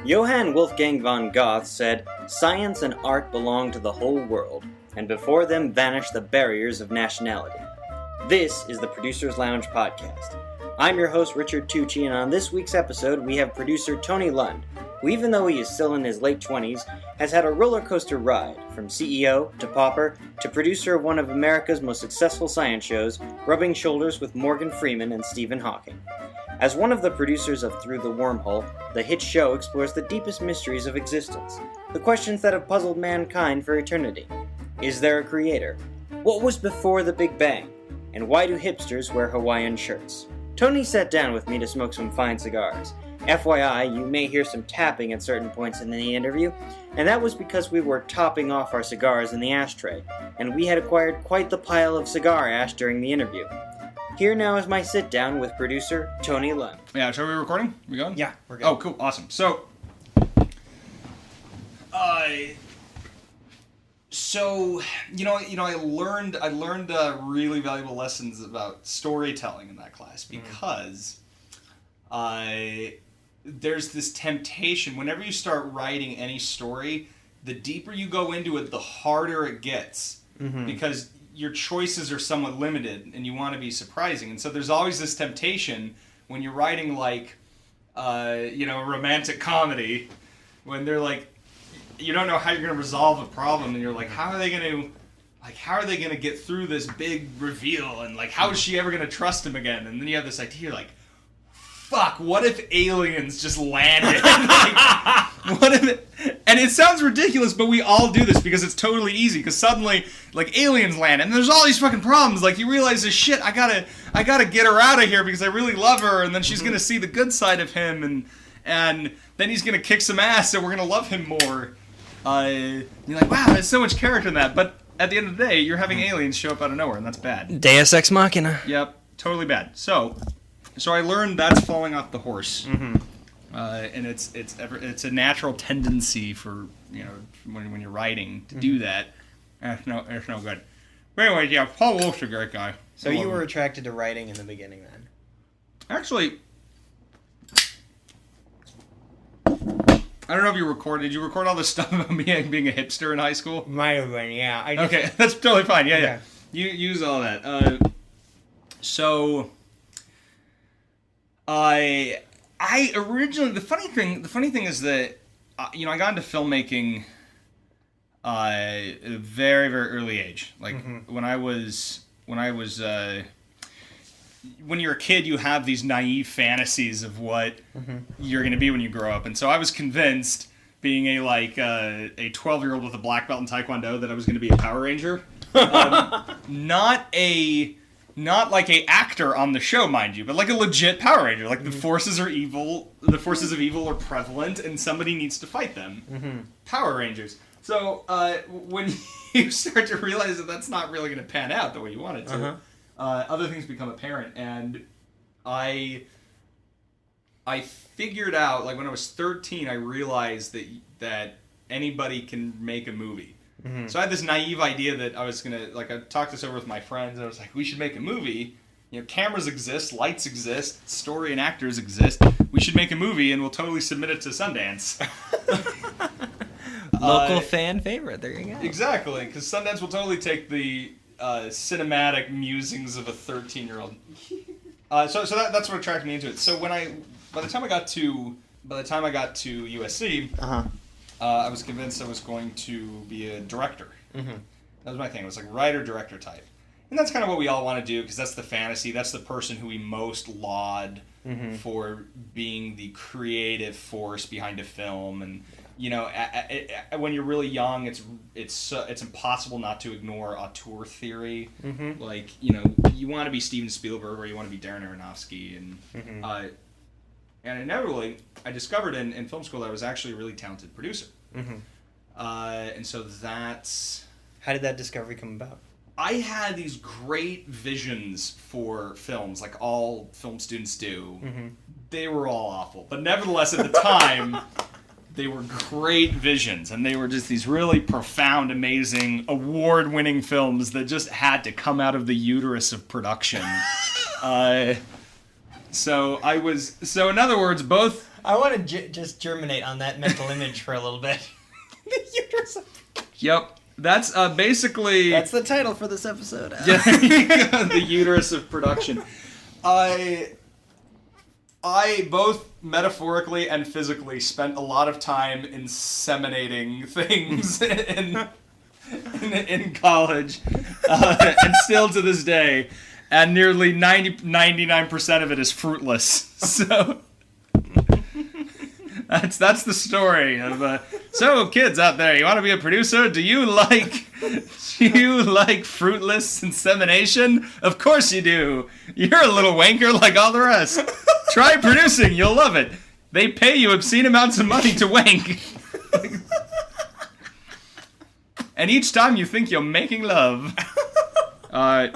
Johann Wolfgang von Goethe said, "Science and art belong to the whole world, and before them vanish the barriers of nationality." This is the Producer's Lounge podcast. I'm your host, Richard Tucci, and on this week's episode, we have producer Tony Lund, who, even though he is still in his late 20s, has had a roller coaster ride, from CEO to pauper to producer of one of America's most successful science shows, rubbing shoulders with Morgan Freeman and Stephen Hawking. As one of the producers of Through The Wormhole, the hit show explores the deepest mysteries of existence, the questions that have puzzled mankind for eternity. Is there a creator? What was before the Big Bang? And why do hipsters wear Hawaiian shirts? Tony sat down with me to smoke some fine cigars. FYI, you may hear some tapping at certain points in the interview, and that was because we were topping off our cigars in the ashtray, and we had acquired quite the pile of cigar ash during the interview. Here now is my sit-down with producer Tony Lund. Yeah, so are we recording? We going? Yeah, we're good. Oh, cool, awesome. So, I learned really valuable lessons about storytelling in that class because there's this temptation whenever you start writing any story, the deeper you go into it, the harder it gets because your choices are somewhat limited and you want to be surprising. And so there's always this temptation when you're writing a romantic comedy, when they're like, you don't know how you're going to resolve a problem and you're like, how are they going to get through this big reveal, and how is she ever going to trust him again? And then you have this idea like, fuck, what if aliens just landed? And it sounds ridiculous, but we all do this because it's totally easy. Because suddenly, aliens land, and there's all these fucking problems. You realize this shit. I gotta get her out of here because I really love her, and then she's gonna see the good side of him, and then he's gonna kick some ass, and we're gonna love him more. You're like, wow, there's so much character in that. But at the end of the day, you're having aliens show up out of nowhere, and that's bad. Deus Ex Machina. Yep, totally bad. So I learned that's falling off the horse. And it's a natural tendency for, when you're writing to do that. It's no good. But anyway, yeah, Paul Wolf's a great guy. So you were attracted to writing in the beginning then? Actually, I don't know if you recorded. Did you record all this stuff about me being a hipster in high school? Might have been, yeah. Okay, that's totally fine. Yeah. You use all that. So I originally, the funny thing is that I got into filmmaking at a very, very early age. When you're a kid, you have these naive fantasies of what you're going to be when you grow up, and so I was convinced, being a 12-year-old with a black belt in Taekwondo, that I was going to be a Power Ranger. Not like a actor on the show, mind you, but like a legit Power Ranger. The forces are evil. The forces of evil are prevalent, and somebody needs to fight them. Power Rangers. So when you start to realize that that's not really going to pan out the way you want it to, other things become apparent. And I figured out, when I was 13, I realized that anybody can make a movie. So I had this naive idea that I was going to, I talked this over with my friends, and I was like, we should make a movie. Cameras exist, lights exist, story and actors exist. We should make a movie, and we'll totally submit it to Sundance. Local fan favorite, there you go. Exactly, because Sundance will totally take the cinematic musings of a 13-year-old. So that's what attracted me into it. So by the time I got to USC, I was convinced I was going to be a director. That was my thing. It was writer-director type. And that's kind of what we all want to do, because that's the fantasy. That's the person who we most laud for being the creative force behind a film. And, when you're really young, it's impossible not to ignore auteur theory. You want to be Steven Spielberg or you want to be Darren Aronofsky. And inevitably, I discovered in film school that I was actually a really talented producer. And so that's... How did that discovery come about? I had these great visions for films, like all film students do. Mm-hmm. They were all awful. But nevertheless, at the time, they were great visions. And they were just these really profound, amazing, award-winning films that just had to come out of the uterus of production. So in other words, both... I want to just germinate on that mental image for a little bit. The uterus of production. Yep. That's basically... That's the title for this episode. Yeah, the uterus of production. I both metaphorically and physically spent a lot of time inseminating things in college, and still to this day, and nearly 99% of it is fruitless. So... That's the story of so kids out there, you want to be a producer? Do you like fruitless insemination? Of course you do. You're a little wanker like all the rest. Try producing, you'll love it. They pay you obscene amounts of money to wank. And each time you think you're making love. Oh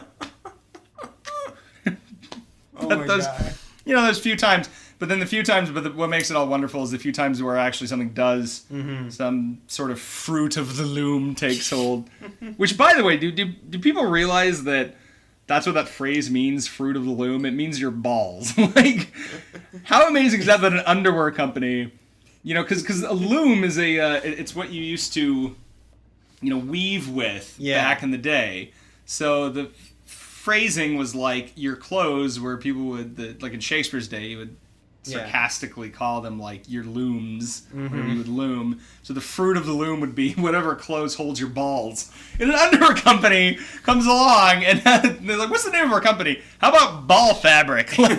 my God. You know, there's few times. But then the few times, what makes it all wonderful is the few times where actually something does, some sort of fruit of the loom takes hold. Which, by the way, do people realize that that's what that phrase means, fruit of the loom? It means your balls. Like, how amazing is that an underwear company, you know, because a loom is it's what you used to, you know, weave with back in the day. So the phrasing was like your clothes, where people would, like in Shakespeare's day, you would sarcastically call them like your looms, whatever you would loom. So the fruit of the loom would be whatever clothes holds your balls. And an underwear company comes along and they're like, what's the name of our company? How about ball fabric? Like,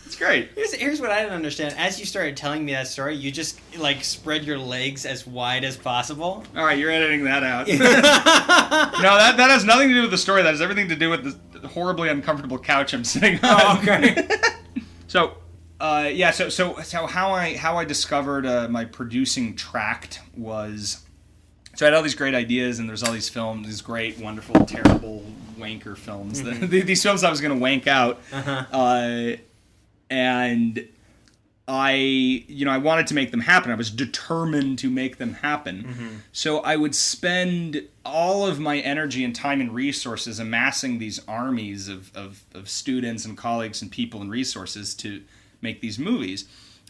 it's great. Here's what I didn't understand. As you started telling me that story, you just like spread your legs as wide as possible. All right, you're editing that out. No, that has nothing to do with the story. That has everything to do with the horribly uncomfortable couch I'm sitting on. Oh, okay. So how I discovered my producing tract was, so I had all these great ideas, and there's all these films, these great, wonderful, terrible wanker films. These films I was going to wank out, and I wanted to make them happen. I was determined to make them happen. So I would spend all of my energy and time and resources amassing these armies of students and colleagues and people and resources to make these movies.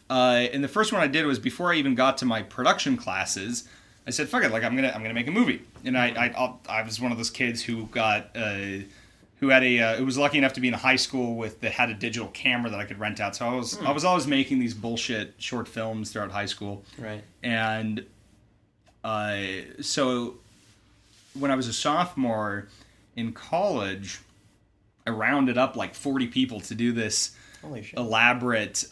And the first one I did was before I even got to my production classes. I said, "Fuck it! Like I'm gonna make a movie." And I was one of those kids who got. Who was lucky enough to be in a high school that had a digital camera that I could rent out. So I was always making these bullshit short films throughout high school. Right. And so when I was a sophomore in college, I rounded up like 40 people to do this elaborate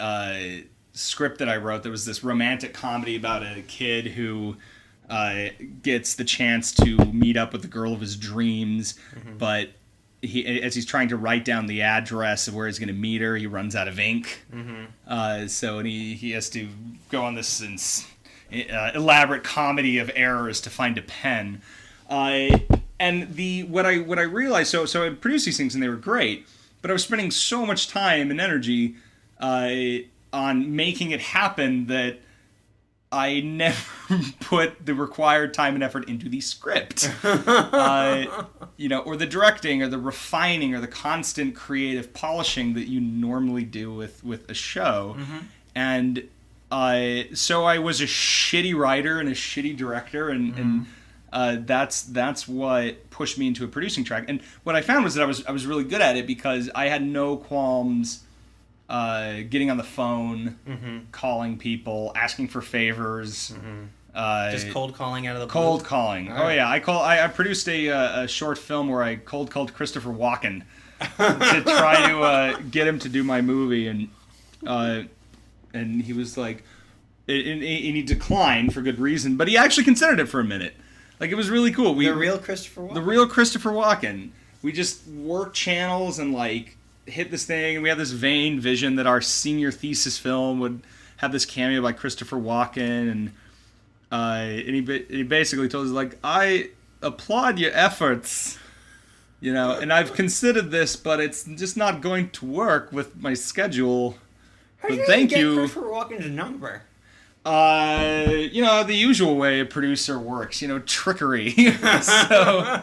script that I wrote. There was this romantic comedy about a kid who gets the chance to meet up with the girl of his dreams, but as he's trying to write down the address of where he's going to meet her, he runs out of ink. So he has to go on this elaborate comedy of errors to find a pen. And what I realized, so I produced these things and they were great, but I was spending so much time and energy on making it happen that I never put the required time and effort into the script, or the directing, or the refining, or the constant creative polishing that you normally do with a show. And so I was a shitty writer and a shitty director, and that's what pushed me into a producing track. And what I found was that I was really good at it because I had no qualms getting on the phone, calling people, asking for favors. Just cold calling out of the blue. Cold calling. Right. Oh yeah, I produced a short film where I cold called Christopher Walken to try to get him to do my movie, and he was like, and he declined for good reason, but he actually considered it for a minute. Like, it was really cool. The real Christopher Walken? The real Christopher Walken. We just worked channels and like hit this thing, and we had this vain vision that our senior thesis film would have this cameo by Christopher Walken, and he basically told us, like, I applaud your efforts. And I've considered this, but it's just not going to work with my schedule. But thank you. Christopher Walken's number? The usual way a producer works, trickery. So,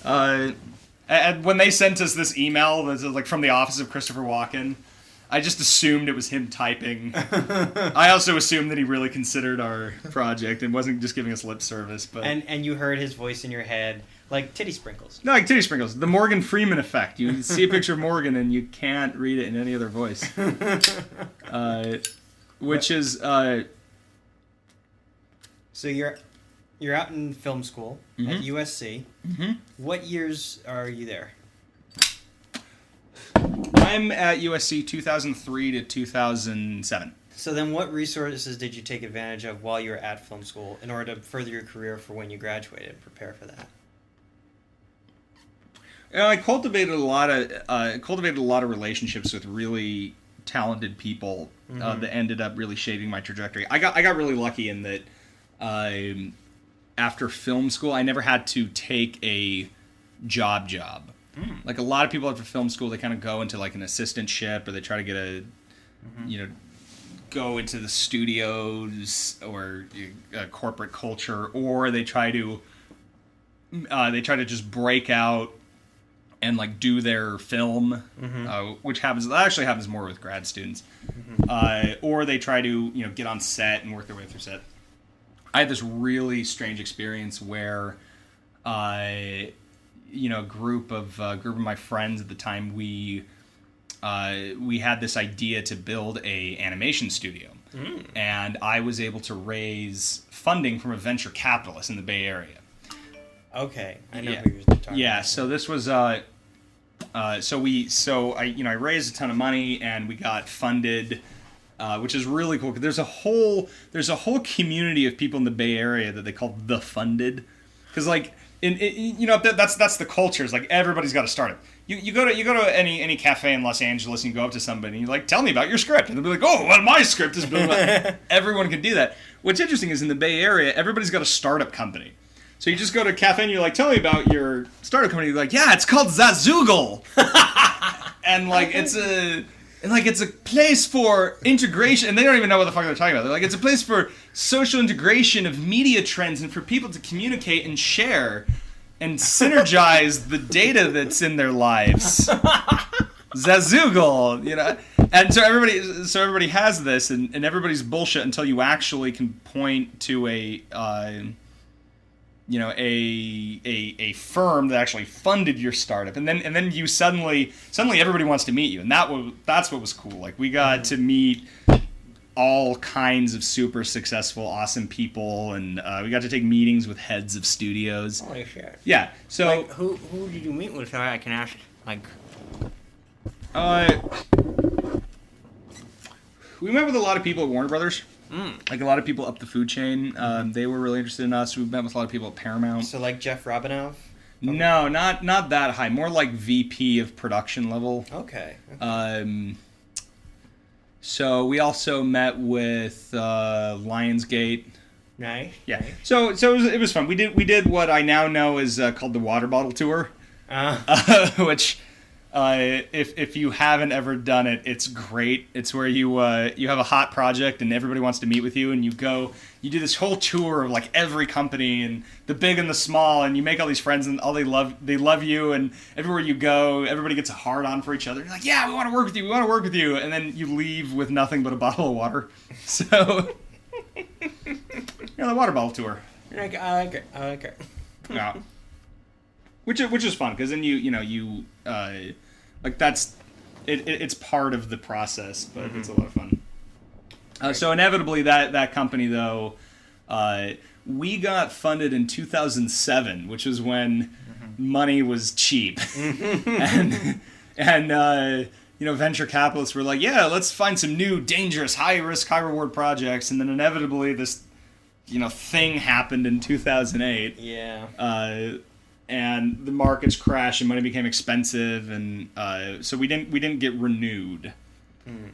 and when they sent us this email, that was like from the office of Christopher Walken, I just assumed it was him typing. I also assumed that he really considered our project and wasn't just giving us lip service. But and you heard his voice in your head, like titty sprinkles. No, like titty sprinkles. The Morgan Freeman effect. You see a picture of Morgan and you can't read it in any other voice. Which is... So you're out in film school at USC. Mm-hmm. What years are you there? I'm at USC 2003 to 2007. So then what resources did you take advantage of while you were at film school in order to further your career for when you graduated and prepare for that? I cultivated a lot of relationships with really talented people that ended up really shaping my trajectory. I got really lucky in that after film school, I never had to take a job. Like a lot of people after film school, they kind of go into like an assistantship, or they try to get go into the studios or corporate culture, or they try to just break out and like do their film, which actually happens more with grad students, or they try to get on set and work their way through set. I had this really strange experience where a group of my friends at the time, we had this idea to build a animation studio, and I was able to raise funding from a venture capitalist in the Bay Area. Okay, I know who you're talking about. Yeah, so this was I raised a ton of money and we got funded, which is really cool because there's a whole community of people in the Bay Area that they call the funded, because like that's the culture. It's like everybody's got a startup. You go to any cafe in Los Angeles and you go up to somebody and you're like, tell me about your script, and they'll be like, oh, well, my script is built about. Everyone can do that. What's interesting is in the Bay Area, everybody's got a startup company. So you just go to a cafe and you're like, tell me about your startup company. You're like, yeah, it's called Zazoogle. And it's a place for integration, and they don't even know what the fuck they're talking about. They're like, it's a place for social integration of media trends and for people to communicate and share and synergize the data that's in their lives. Zazoogle, And so everybody has this, and everybody's bullshit until you actually can point to a firm that actually funded your startup, and then you suddenly everybody wants to meet you, and that's what was cool. Like we got to meet all kinds of super successful, awesome people, and we got to take meetings with heads of studios. Holy shit! Yeah. So like, who did you meet with? So I can ask. Like, we met with a lot of people at Warner Brothers. Like a lot of people up the food chain. They were really interested in us. We met with a lot of people at Paramount. So like Jeff Robinov? No, not that high. More like VP of production level. Okay. So we also met with Lionsgate. Nice. Yeah. Nice. So it was fun. We did what I now know is called the water bottle tour, which. If you haven't ever done it, it's great. It's where you have a hot project and everybody wants to meet with you, and you do this whole tour of like every company and the big and the small, and you make all these friends, and all they love you, and everywhere you go, everybody gets a hard on for each other. You're like, yeah, we want to work with you, and then you leave with nothing but a bottle of water. So, the water bottle tour. I like it. Yeah. Which is fun, because then you like that's it's part of the process, but it's a lot of fun. So inevitably that company though, we got funded in 2007, which was when money was cheap, and venture capitalists were like, yeah, let's find some new dangerous high risk high reward projects, and then inevitably this thing happened in 2008. Yeah. And the markets crashed and money became expensive, and so we didn't get renewed.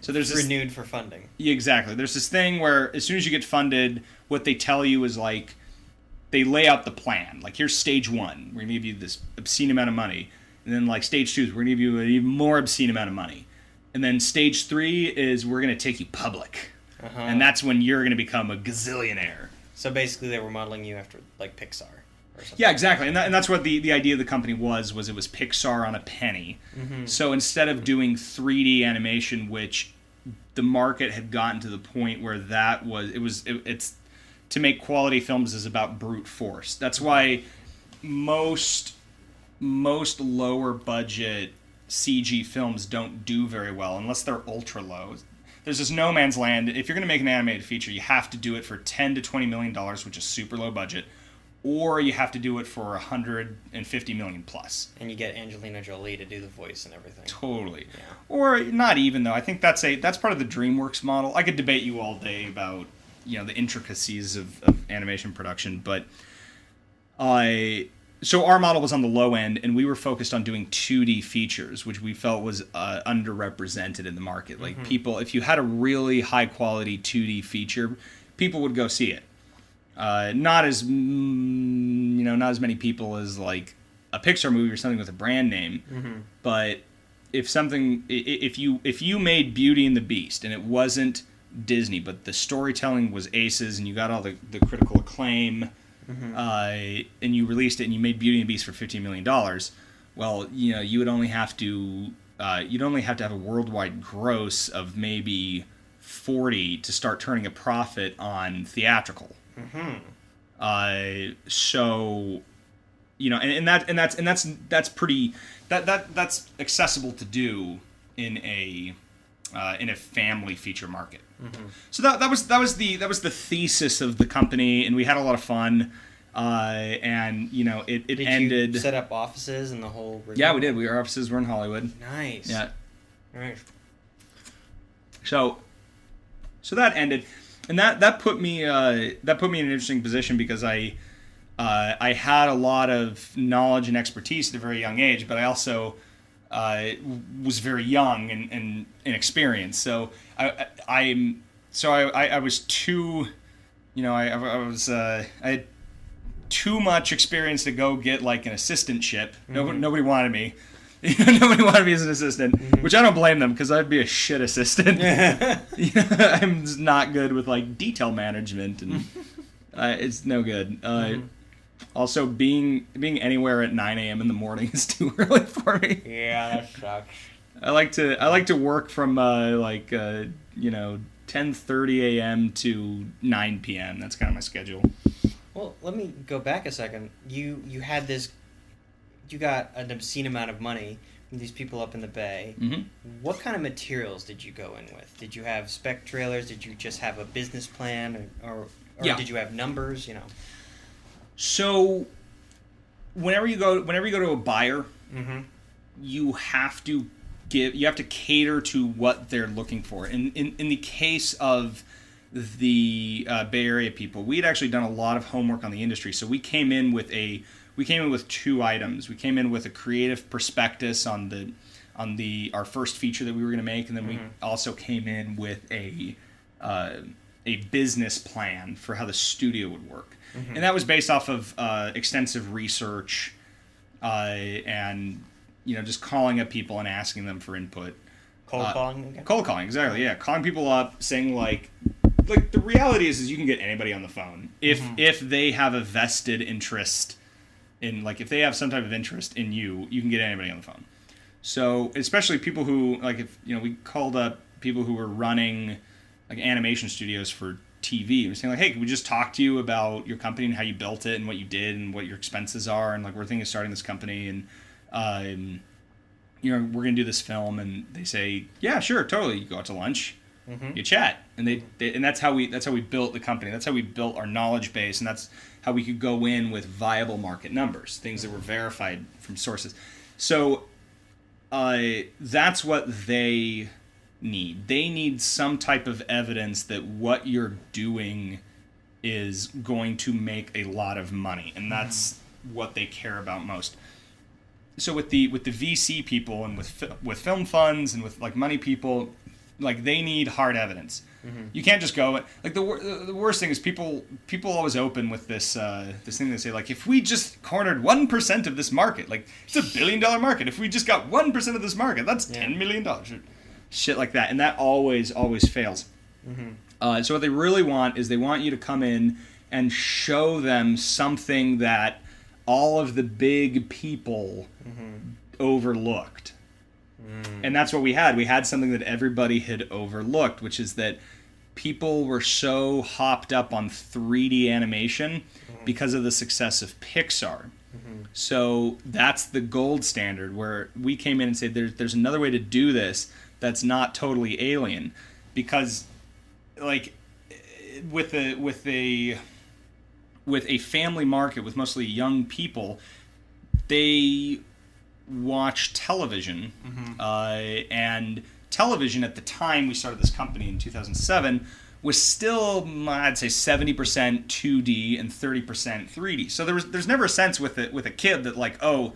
So there's renewed for funding. Yeah, exactly. There's this thing where as soon as you get funded, what they tell you is like, they lay out the plan. Like, here's stage 1. We're going to give you this obscene amount of money. And then, like, stage 2 is we're going to give you an even more obscene amount of money. And then stage 3 is we're going to take you public. Uh-huh. And that's when you're going to become a gazillionaire. So basically they were modeling you after, like, Pixar or something. Yeah, exactly. And that's what the idea of the company was it was Pixar on a penny. Mm-hmm. So instead of doing 3D animation, which the market had gotten to the point where it's to make quality films is about brute force. That's why most lower budget CG films don't do very well unless they're ultra low. There's this no man's land. If you're going to make an animated feature, you have to do it for $10 to $20 million, which is super low budget, or you have to do it for $150 million plus. And you get Angelina Jolie to do the voice and everything. Totally. Yeah. Or not even, though. I think that's part of the DreamWorks model. I could debate you all day about, the intricacies of animation production, but so our model was on the low end, and we were focused on doing 2D features, which we felt was underrepresented in the market. Like, people, if you had a really high quality 2D feature, people would go see it. Not as many people as like a Pixar movie or something with a brand name, but if you made Beauty and the Beast and it wasn't Disney, but the storytelling was aces and you got all the critical acclaim, and you released it and you made Beauty and the Beast for $15 million, well, you would only have to have a worldwide gross of maybe 40 to start turning a profit on theatrical. So, that's pretty that's accessible to do in a family feature market. So that was the thesis of the company, and we had a lot of fun. And it Did ended. you set up offices and the whole? Yeah, we did. Our offices were in Hollywood. Nice. Yeah. All right. So that ended, and that put me in an interesting position because I had a lot of knowledge and expertise at a very young age, but I also was very young and inexperienced. So I was too, I had too much experience to go get like an assistantship. Nobody wanted me. Nobody wanted me as an assistant, which I don't blame them because I'd be a shit assistant. I'm just not good with like detail management, and it's no good. Also, being anywhere at 9 a.m. in the morning is too early for me. Yeah, that sucks. I like to work from 10:30 a.m. to 9 p.m. That's kind of my schedule. Well, let me go back a second. You had this. You got an obscene amount of money from these people up in the Bay. What kind of materials did you go in with? Did you have spec trailers? Did you just have a business plan, or did you have numbers? So, whenever you go to a buyer, you have to cater to what they're looking for. In the case of the Bay Area people, we had actually done a lot of homework on the industry, so we came in with two items. We came in with a creative prospectus on our first feature that we were going to make, and then we also came in with a business plan for how the studio would work. And that was based off of extensive research and just calling up people and asking them for input. Cold calling again? Cold calling, exactly. Yeah, calling people up, saying like the reality is you can get anybody on the phone if they have a vested interest in, like, if they have some type of interest in you can get anybody on the phone. So especially people who, like, if we called up people who were running like animation studios for TV. We're saying like, hey, can we just talk to you about your company and how you built it and what you did and what your expenses are, and like we're thinking of starting this company, and we're gonna do this film. And they say, yeah, sure, totally. You go out to lunch, you chat, and and that's how we built the company. That's how we built our knowledge base, and that's how we could go in with viable market numbers, things that were verified from sources. So that's what they need. They need some type of evidence that what you're doing is going to make a lot of money, and that's what they care about most. So with the VC people and with film funds and with like money people, like they need hard evidence. You can't just go like the worst thing is people always open with this thing they say like if we just cornered 1% of this market, like it's $1 billion market. If we just got 1% of this market, that's $10 million. Shit like that, and that always fails. So what they really want is they want you to come in and show them something that all of the big people overlooked. And that's what we had. We had something that everybody had overlooked, which is that people were so hopped up on 3D animation because of the success of Pixar. So that's the gold standard, where we came in and said there's another way to do this that's not totally alien. Because like with a family market with mostly young people, they watch television, and television at the time we started this company in 2007 was still, I'd say, 70% 2D and 30% 3D. So there's never a sense with a kid that like, oh,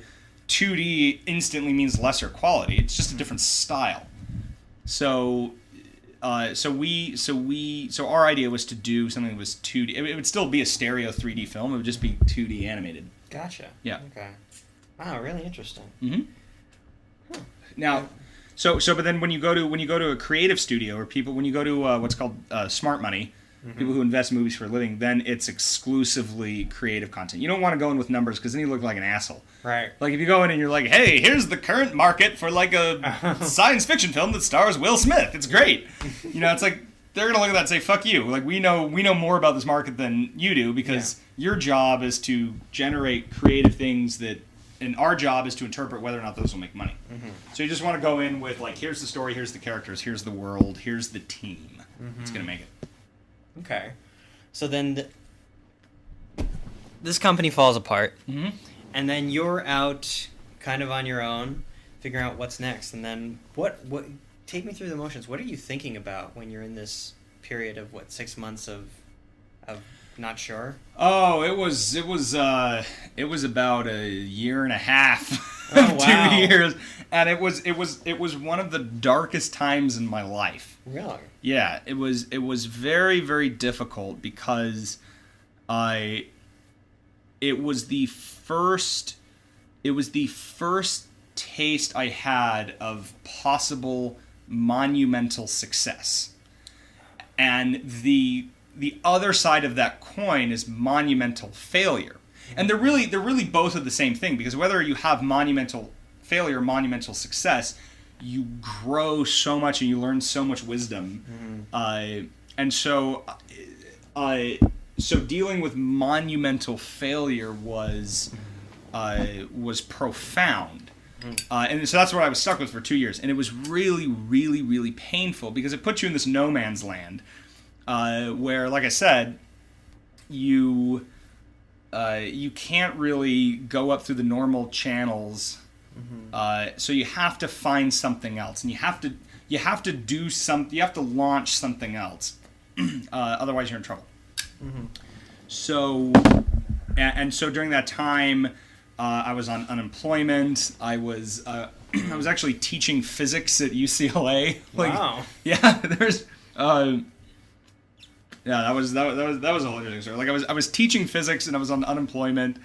2D instantly means lesser quality. It's just a different style. So our idea was to do something that was 2D. It would still be a stereo 3D film. It would just be 2D animated. Gotcha. Yeah. Okay. Wow, really interesting. Now, but then when you go to a creative studio or when you go to what's called smart money, people who invest in movies for a living, then it's exclusively creative content. You don't want to go in with numbers because then you look like an asshole. Right. Like if you go in and you're like, hey, here's the current market for like a science fiction film that stars Will Smith. It's great. It's like they're gonna look at that and say, fuck you. Like we know more about this market than you do because your job is to generate creative things and our job is to interpret whether or not those will make money. So you just want to go in with like, here's the story, here's the characters, here's the world, here's the team. It's gonna make it. Okay. So then this company falls apart, and then you're out kind of on your own, figuring out what's next. And then what? Take me through the motions. What are you thinking about when you're in this period of 6 months of not sure? Oh, it was about a year and a half, oh, wow. 2 years, and it was one of the darkest times in my life. Really? Yeah, it was very, very difficult because it was the first taste I had of possible monumental success, and the other side of that coin is monumental failure. And they're really both of the same thing, because whether you have monumental failure or monumental success, you grow so much and you learn so much wisdom. And so dealing with monumental failure was profound. And so that's what I was stuck with for 2 years. And it was really, really, really painful because it puts you in this no man's land. Where, like I said, you can't really go up through the normal channels, so you have to find something else, and you have to do something. You have to launch something else, otherwise you're in trouble. So during that time, I was on unemployment. I was actually teaching physics at UCLA. Wow. Yeah, there's. Yeah, that was a whole interesting story. Like I was teaching physics and I was on unemployment,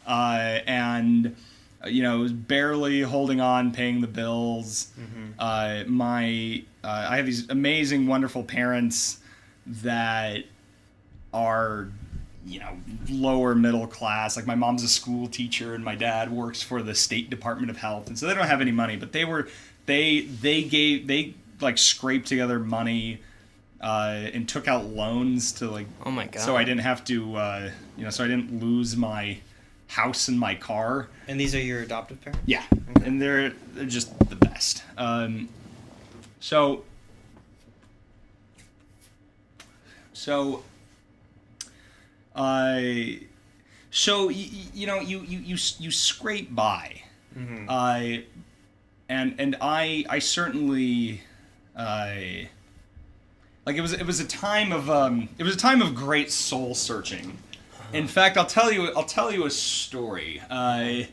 and was barely holding on, paying the bills. I have these amazing, wonderful parents that are lower middle class. Like my mom's a school teacher and my dad works for the State Department of Health, and so they don't have any money. But they scraped together money. And took out loans to oh my god, so I didn't have to so I didn't lose my house and my car. And these are your adoptive parents? Yeah. Okay. And they're just the best. So you scrape by. And I certainly it was a time of great soul searching. In fact, I'll tell you a story. I'll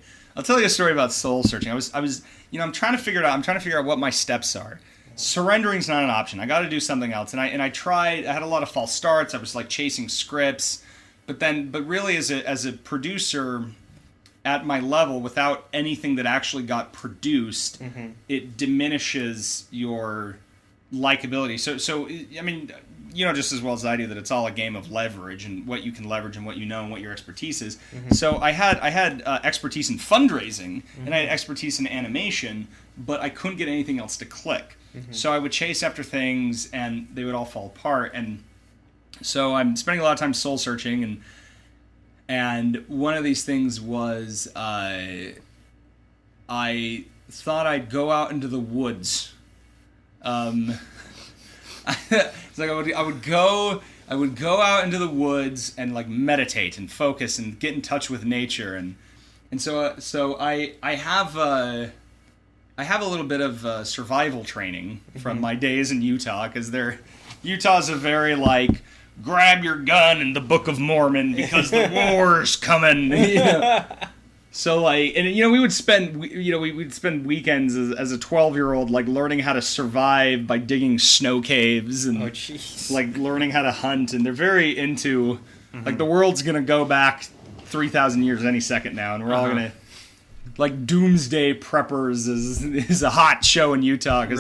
tell you a story about soul searching. I was I'm trying to figure out what my steps are. surrendering's not an option. I got to do something else. And I tried. I had a lot of false starts. I was like chasing scripts, but really as a producer at my level, without anything that actually got produced, it diminishes your likability. So I mean, you know just as well as I do that it's all a game of leverage and what you can leverage and what you know and what your expertise is. So I had expertise in fundraising and I had expertise in animation, but I couldn't get anything else to click. So I would chase after things and they would all fall apart. And so I'm spending a lot of time soul searching, and one of these things was I thought I'd go out into the woods. It's like I would go out into the woods and like meditate and focus and get in touch with nature, and so I have a little bit of survival training from my days in Utah, because Utah's a very like grab your gun in the Book of Mormon because the war's coming. So like, and we would spend we'd spend weekends as a 12-year-old like learning how to survive by digging snow caves and like learning how to hunt, and they're very into like the world's gonna go back 3,000 years any second now, and we're all gonna like doomsday preppers is a hot show in Utah, because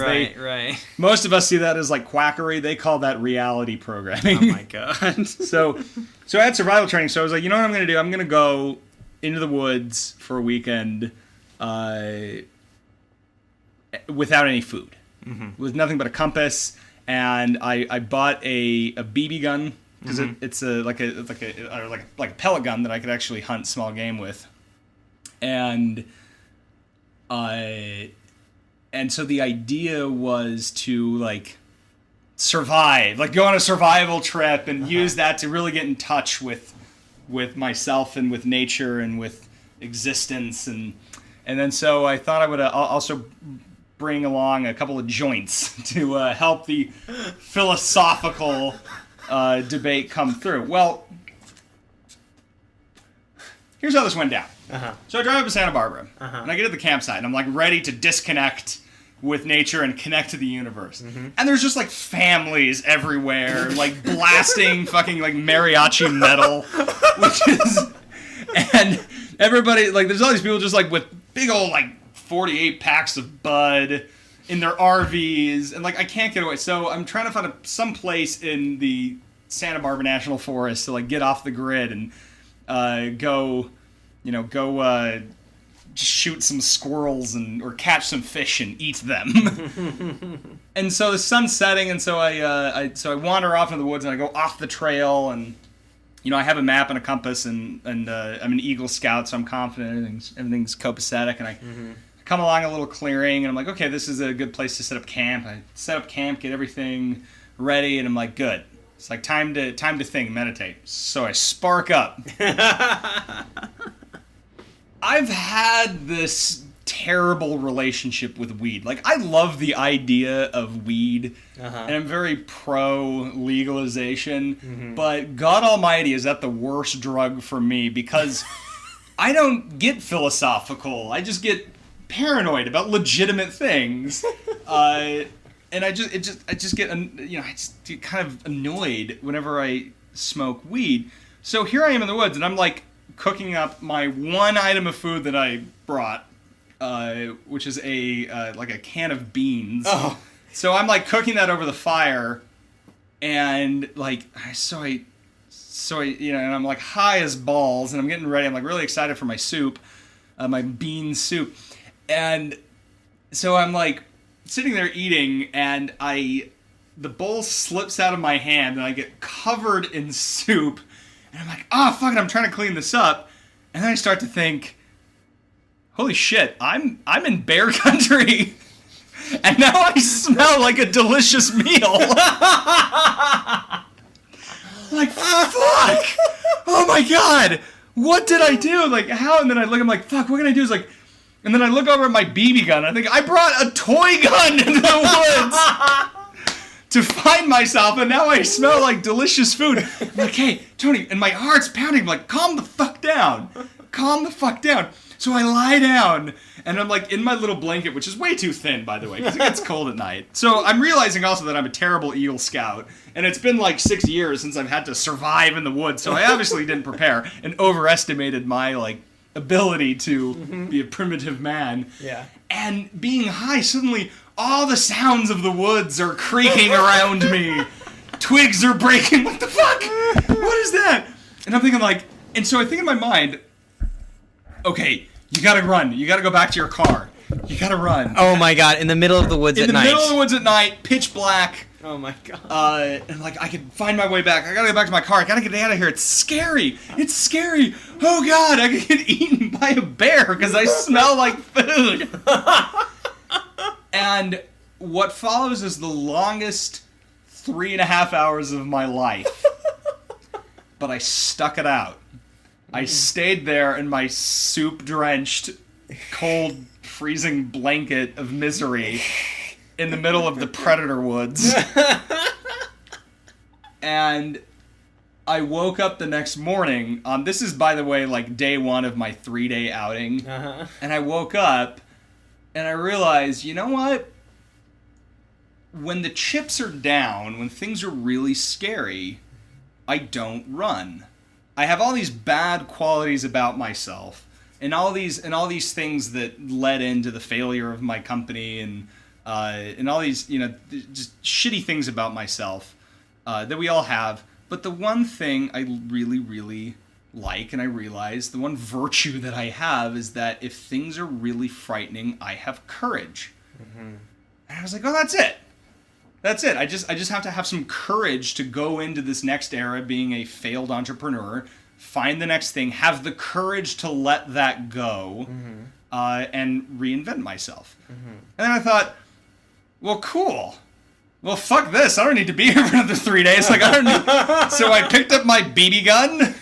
most of us see that as like quackery. They call that reality programming. Oh my god. So I had survival training, so I was like, you know what I'm gonna do? I'm gonna go into the woods for a weekend without any food, with nothing but a compass, and I bought a BB gun, because it's like a pellet gun that I could actually hunt small game with, and so the idea was to like survive, like go on a survival trip and use that to really get in touch with myself and with nature and with existence, and then so I thought I would also bring along a couple of joints to help the philosophical debate come through. Well, here's how this went down. So I drive up to Santa Barbara, and I get to the campsite, and I'm like ready to disconnect with nature and connect to the universe. And there's just like families everywhere, like blasting fucking like mariachi metal, and everybody, like there's all these people just like with big old like 48 packs of bud in their RVs, and like I can't get away. So I'm trying to find some place in the Santa Barbara National Forest to like get off the grid and go shoot some squirrels or catch some fish and eat them. And so the sun's setting, and so I wander off into the woods, and I go off the trail, and I have a map and a compass, and I'm an Eagle Scout, so I'm confident everything's copacetic, and I come along a little clearing, and I'm like, okay, this is a good place to set up camp. I set up camp, get everything ready, and I'm like, good. It's like time to think, meditate. So I spark up. I've had this terrible relationship with weed. Like, I love the idea of weed, and I'm very pro legalization, but God Almighty, is that the worst drug for me, because I don't get philosophical. I just get paranoid about legitimate things, and I just get kind of annoyed whenever I smoke weed. So here I am in the woods, and I'm like cooking up my one item of food that I brought, which is a can of beans. Oh. So I'm like cooking that over the fire, and like and I'm like high as balls, and I'm getting ready. I'm like really excited for my soup, my bean soup, and so I'm like sitting there eating, and the bowl slips out of my hand, and I get covered in soup. And I'm like, oh, fuck it, I'm trying to clean this up. And then I start to think, holy shit, I'm in bear country. And now I smell like a delicious meal. Like, fuck. Oh my god. What did I do? Like, how? And then I look, I'm like, fuck, what can I do? It's like, and then I look over at my BB gun. I think, I brought a toy gun into the woods to find myself, and now I smell like delicious food. I'm like, hey, Tony, and my heart's pounding. I'm like, calm the fuck down. Calm the fuck down. So I lie down, and I'm like in my little blanket, which is way too thin, by the way, because it gets cold at night. So I'm realizing also that I'm a terrible Eagle Scout, and it's been like 6 years since I've had to survive in the woods, so I obviously didn't prepare and overestimated my, like, ability to be a primitive man. Yeah. And being high, suddenly all the sounds of the woods are creaking around me. Twigs are breaking. What the fuck? What is that? And I'm thinking, like, and so I think in my mind, okay, you gotta run. You gotta go back to your car. You gotta run. Oh my god, in the middle of the woods at night. In the middle of the woods at night, pitch black. Oh my god. And like, I can find my way back. I gotta go back to my car. I gotta get out of here. It's scary. It's scary. Oh god, I could get eaten by a bear because I smell like food. And what follows is the longest 3.5 hours of my life. But I stuck it out. I stayed there in my soup-drenched, cold, freezing blanket of misery in the middle of the predator woods. And I woke up the next morning. This is, by the way, like day one of my 3-day outing. Uh-huh. And I woke up and I realized, you know what? When the chips are down, when things are really scary, I don't run. I have all these bad qualities about myself, and all these things that led into the failure of my company, and all these, you know, just shitty things about myself that we all have. But the one thing I really, really like, and I realize the one virtue that I have is that if things are really frightening, I have courage. Mm-hmm. And I was like, oh, that's it. That's it. I just have to have some courage to go into this next era being a failed entrepreneur, find the next thing, have the courage to let that go, and reinvent myself. Mm-hmm. And then I thought, well, cool. Well, fuck this. I don't need to be here for another 3 days. Like, I don't need... So I picked up my BB gun.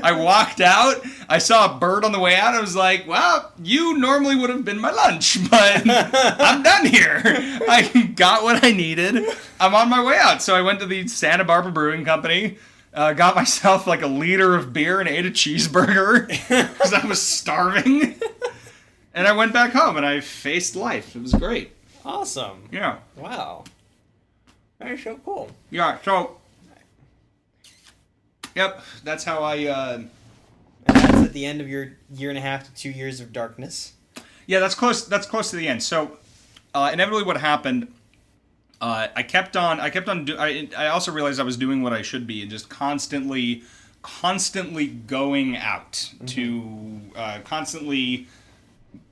I walked out. I saw a bird on the way out. I was like, well, you normally would have been my lunch, but I'm done here. I got what I needed. I'm on my way out. So I went to the Santa Barbara Brewing Company, got myself like a liter of beer and ate a cheeseburger because I was starving. And I went back home and I faced life. It was great. Awesome. Yeah. Wow. That is so cool. Yeah, so... Yep, that's how I... And that's at the end of your 1.5 to 2 years of darkness. Yeah, that's close to the end. So, inevitably what happened... I also realized I was doing what I should be and just constantly going out to... constantly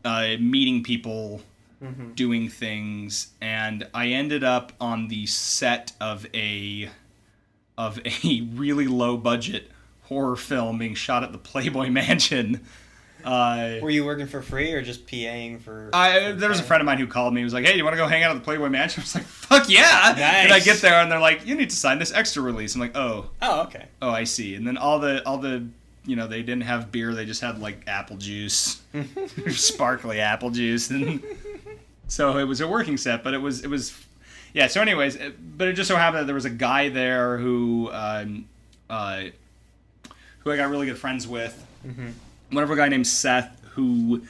meeting people... Mm-hmm. Doing things, and I ended up on the set of a really low budget horror film being shot at the Playboy Mansion. Were you working for free or just PAing for? There was a friend of mine who called me. He was like, "Hey, you want to go hang out at the Playboy Mansion?" I was like, "Fuck yeah!" Nice. And I get there and they're like, "You need to sign this extra release." I'm like, "Oh, okay. Oh, I see." And then all the you know, they didn't have beer; they just had like apple juice, sparkly apple juice, and. So it was a working set, but it was yeah. So anyways, but it just so happened that there was a guy there who I got really good friends with. Mm-hmm. Wonderful guy named Seth who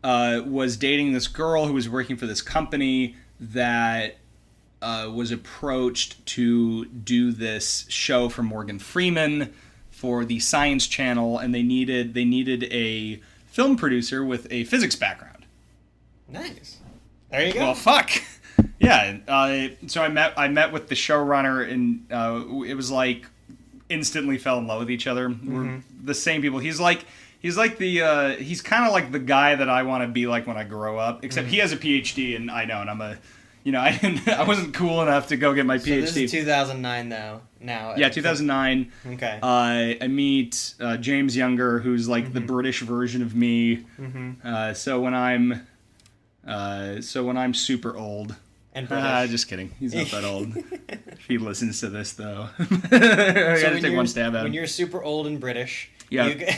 was dating this girl who was working for this company that was approached to do this show for Morgan Freeman for the Science Channel, and they needed a film producer with a physics background. Nice. There you go. Well, fuck. Yeah. So I met with the showrunner, and it was like instantly fell in love with each other. Mm-hmm. We're the same people. He's kind of like the guy that I want to be like when I grow up. Except he has a PhD, and I don't. I'm a, you know, I wasn't cool enough to go get my PhD. So this is 2009 though. Now. Yeah, 2009. Okay. I meet James Younger, who's like the British version of me. Mm-hmm. So when I'm super old. And British. Just kidding. He's not that old. If he listens to this, though. I gotta take one stab at him. When you're super old and British. Yeah.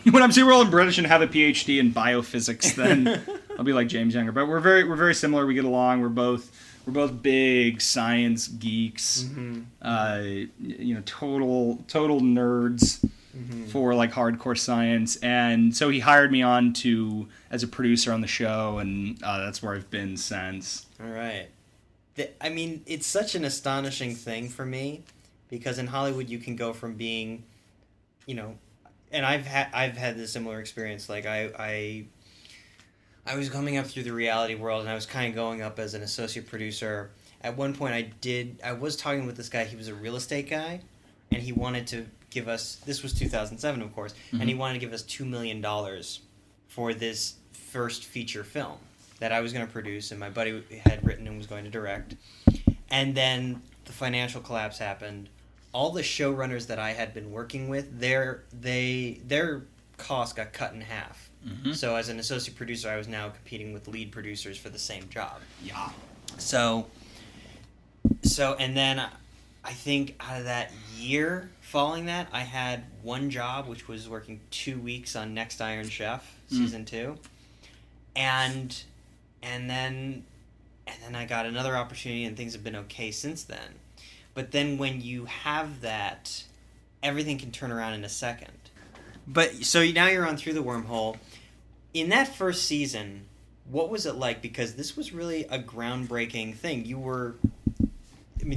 When I'm super old and British and have a PhD in biophysics, then I'll be like James Younger. But we're very similar. We get along. We're both big science geeks. Mm-hmm. You know, total nerds. for like hardcore science, and so he hired me on to as a producer on the show, and that's where I've been since. All right. I mean, it's such an astonishing thing for me, because in Hollywood you can go from being, you know, and I've had this similar experience. Like I was coming up through the reality world, and I was kind of going up as an associate producer. At one point, I was talking with this guy. He was a real estate guy, and he wanted to give us. This was 2007, of course, and he wanted to give us $2 million for this first feature film that I was going to produce, and my buddy had written and was going to direct. And then the financial collapse happened. All the showrunners that I had been working with, their costs got cut in half. So as an associate producer, I was now competing with lead producers for the same job. Yeah. So and then I think out of that year following that, I had one job, which was working 2 weeks on Next Iron Chef, season 2. And then I got another opportunity, and things have been okay since then. But then when you have that, everything can turn around in a second. But so now you're on Through the Wormhole. In that first season, what was it like? Because this was really a groundbreaking thing.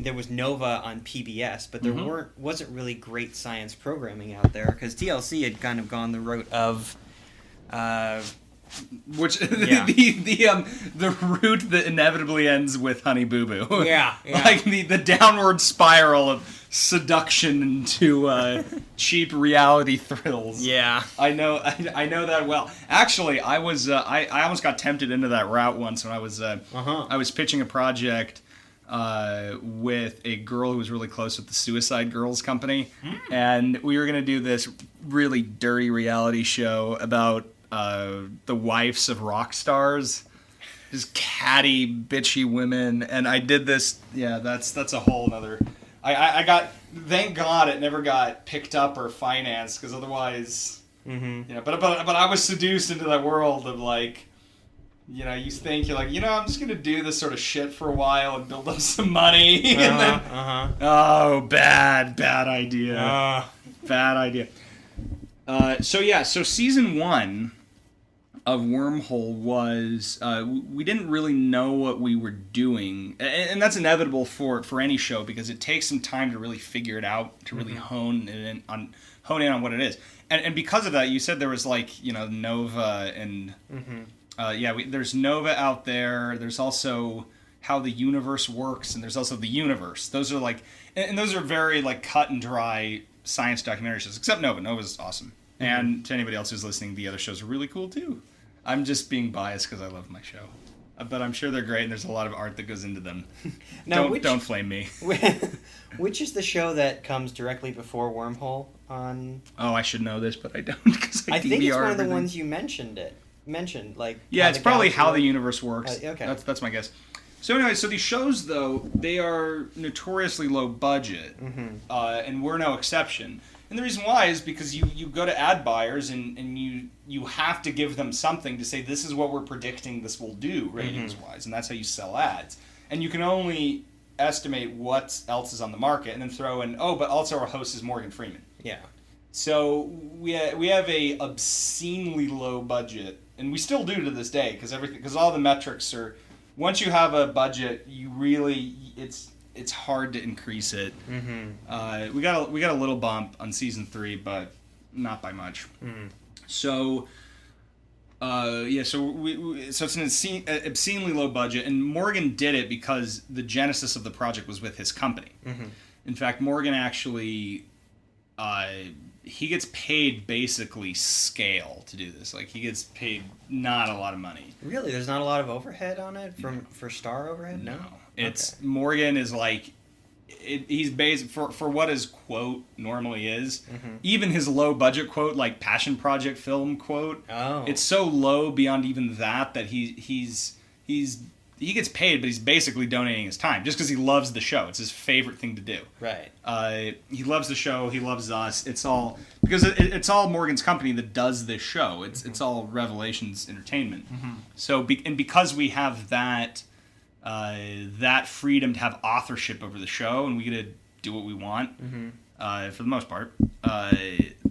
There was Nova on PBS, but there wasn't really great science programming out there, because TLC had kind of gone the route of which the route that inevitably ends with Honey Boo Boo. Yeah. Like the downward spiral of seduction into cheap reality thrills. Yeah. I know that well. Actually, I almost got tempted into that route once when I was pitching a project with a girl who was really close with the Suicide Girls company, and we were going to do this really dirty reality show about the wives of rock stars, just catty, bitchy women, and I did this. Yeah, that's a whole other. I got. Thank God it never got picked up or financed, because otherwise, But I was seduced into that world of like. You think you're like, I'm just gonna do this sort of shit for a while and build up some money, and then, oh, bad idea, bad idea. So season 1 of Wormhole was we didn't really know what we were doing, and that's inevitable for any show, because it takes some time to really figure it out, to really hone in on what it is, and because of that, you said there was like Nova and. There's Nova out there. There's also How the Universe Works, and there's also The Universe. Those are like, and those are very like cut and dry science documentary shows. Except Nova. Nova's awesome. And to anybody else who's listening, the other shows are really cool too. I'm just being biased because I love my show, but I'm sure they're great, and there's a lot of art that goes into them. Now, don't flame me. Which is the show that comes directly before Wormhole on? Oh, I should know this, but I don't, because I think it's one of the everything. ones you mentioned, like it's probably How the Universe Works. Okay, that's my guess. So anyway, these shows though, they are notoriously low budget, and we're no exception. And the reason why is because you go to ad buyers and you have to give them something to say, this is what we're predicting this will do ratings wise, and that's how you sell ads. And you can only estimate what else is on the market, and then throw in, but also our host is Morgan Freeman. Yeah. So we have a obscenely low budget. And we still do to this day, because all the metrics are. Once you have a budget, you really it's hard to increase it. We got a little bump on season 3, but not by much. So so it's an obscenely low budget, and Morgan did it because the genesis of the project was with his company. In fact, Morgan actually. He gets paid basically scale to do this. Like, he gets paid not a lot of money. Really? There's not a lot of overhead on it for star overhead? No. It's okay. Morgan is like, he's based for what his quote normally is. Even his low budget quote, like passion project film quote, it's so low beyond even that he gets paid, but he's basically donating his time just because he loves the show. It's his favorite thing to do. Right. He loves the show. He loves us. It's all because it's all Morgan's company that does this show. It's all Revelations Entertainment. So because we have that freedom to have authorship over the show, and we get to do what we want for the most part.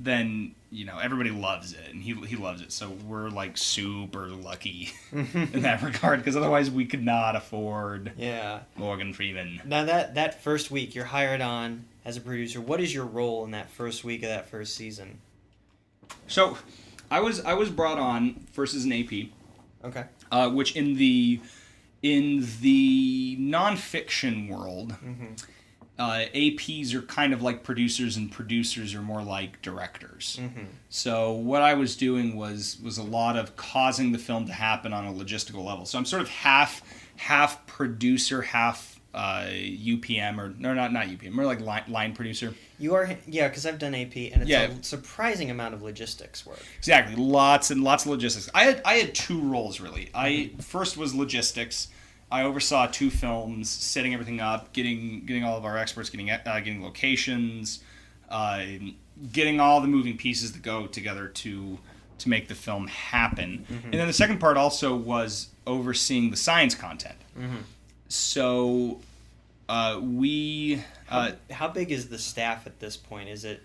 then everybody loves it, and he loves it. So we're like super lucky in that regard, because otherwise we could not afford Morgan Freeman. Now that first week you're hired on as a producer, what is your role in that first week of that first season? So I was brought on first as an AP. Okay. Which in the nonfiction world. APs are kind of like producers, and producers are more like directors. So what I was doing was a lot of causing the film to happen on a logistical level. So I'm sort of half producer, half UPM, or no, not UPM, more like line producer. You are, because I've done AP, and it's a surprising amount of logistics work. Exactly, lots and lots of logistics. I had two roles really. I first was logistics. I oversaw 2 films, setting everything up, getting all of our experts, getting locations, getting all the moving pieces that go together to make the film happen. And then the second part also was overseeing the science content. So we... how big is the staff at this point? Is it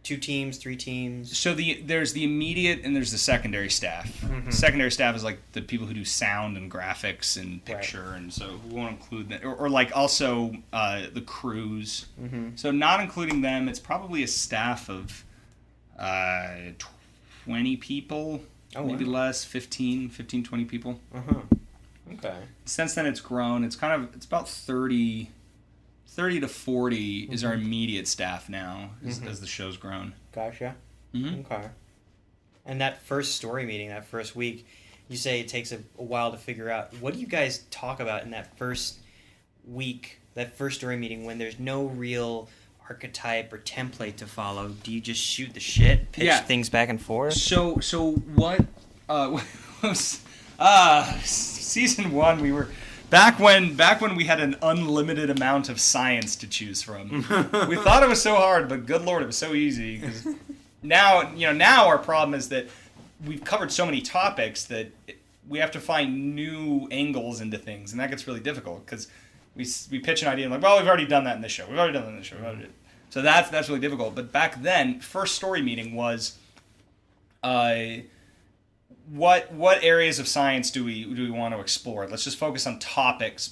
2 teams, 3 teams? So there's the immediate and there's the secondary staff. Secondary staff is like the people who do sound and graphics and picture, and so we won't include that. Or like also the crews. So not including them, it's probably a staff of 20 people, maybe less, 15, 20 people. Okay. Since then it's grown. It's about 30 to 40 is our immediate staff now as the show's grown. Gotcha. Okay. And that first story meeting, that first week, you say it takes a while to figure out. What do you guys talk about in that first week, that first story meeting, when there's no real archetype or template to follow? Do you just shoot the shit, pitch things back and forth? So what was season 1, we were... Back when we had an unlimited amount of science to choose from, we thought it was so hard, but good Lord, it was so easy. Because now our problem is that we've covered so many topics that we have to find new angles into things, and that gets really difficult because we pitch an idea and like, well, we've already done that in this show. So that's really difficult. But back then, first story meeting was, what areas of science do we want to explore? Let's just focus on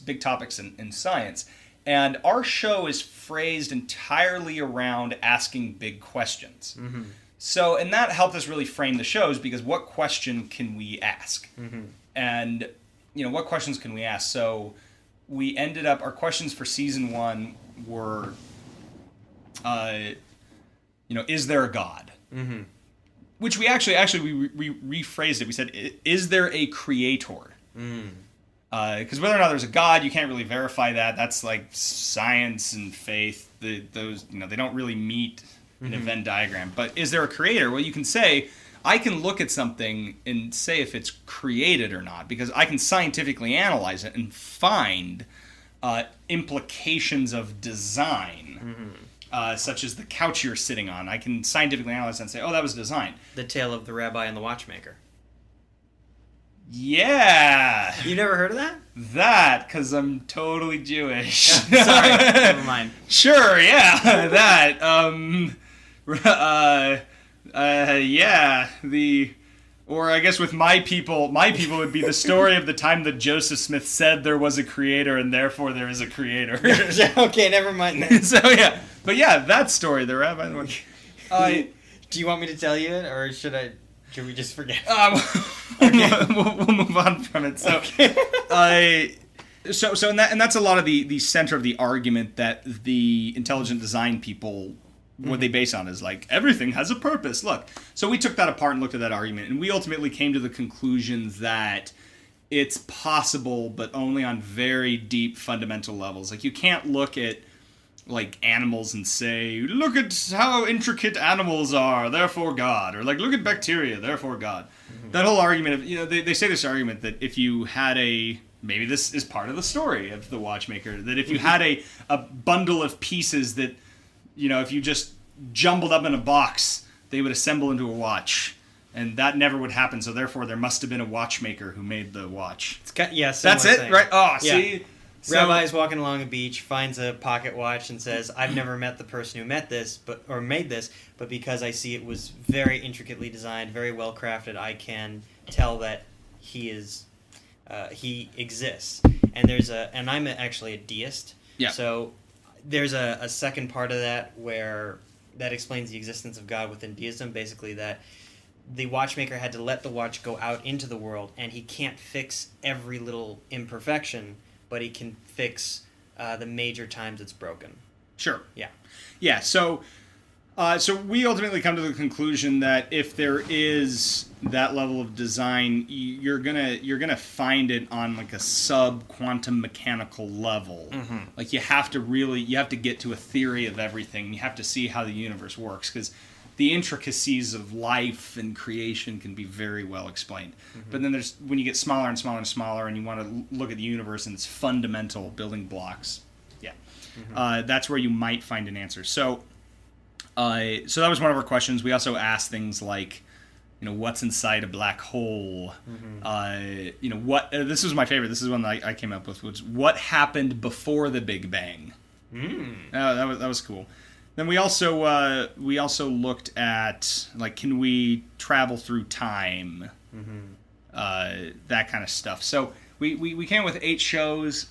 big topics in science. And our show is phrased entirely around asking big questions. So, and that helped us really frame the shows, because what question can we ask? And, what questions can we ask? So we ended up, our questions for season 1 were, is there a God? Which we actually we rephrased it. We said, is there a creator? Because whether or not there's a God, you can't really verify that. That's like science and faith. Those they don't really meet in a Venn diagram. But is there a creator? Well, you can say, I can look at something and say if it's created or not, because I can scientifically analyze it and find implications of design. Such as the couch you're sitting on. I can scientifically analyze that and say, oh, that was designed. The Tale of the Rabbi and the Watchmaker. Yeah! You never heard of that? That, because I'm totally Jewish. Sorry, never mind. Sure, yeah, that. Or I guess with my people would be the story of the time that Joseph Smith said there was a creator and therefore there is a creator. Okay, never mind that. So yeah, but yeah, that story, the rabbi. Do you want me to tell you it, or should we just forget? We'll move on from it. So, and that's a lot of the center of the argument that the intelligent design people, what they base on is like, everything has a purpose. Look, so we took that apart and looked at that argument, and we ultimately came to the conclusion that it's possible, but only on very deep fundamental levels. Like, you can't look at like animals and say, look at how intricate animals are, therefore God, or like, look at bacteria, therefore God. That whole argument of, they say this argument that if you had maybe this is part of the story of the Watchmaker, that if you had a bundle of pieces that, if you just jumbled up in a box, they would assemble into a watch. And that never would happen, so therefore there must have been a watchmaker who made the watch. That's it, thing. right? Oh, see? Rabbi's walking along a beach, finds a pocket watch, and says, "I've never met the person who made this, but because I see it was very intricately designed, very well crafted, I can tell that he exists." And I'm actually a deist. Yeah. So there's a second part of that where that explains the existence of God within deism. Basically, that the watchmaker had to let the watch go out into the world, and he can't fix every little imperfection, but he can fix the major times it's broken. Sure. Yeah. Yeah. So we ultimately come to the conclusion that if there is that level of design, you're gonna find it on like a sub-quantum mechanical level. Mm-hmm. Like you have to get to a theory of everything. You have to see how the universe works, because the intricacies of life and creation can be very well explained. Mm-hmm. But then there's when you get smaller and smaller and smaller, and you want to look at the universe and its fundamental building blocks. Yeah, that's where you might find an answer. So that was one of our questions. We also asked things like, what's inside a black hole? Mm-hmm. What? This was my favorite. This is one that I came up with. Which what happened before the Big Bang? That was cool. Then we also looked at, like, can we travel through time? Mm-hmm. That kind of stuff. So we came up with 8 shows.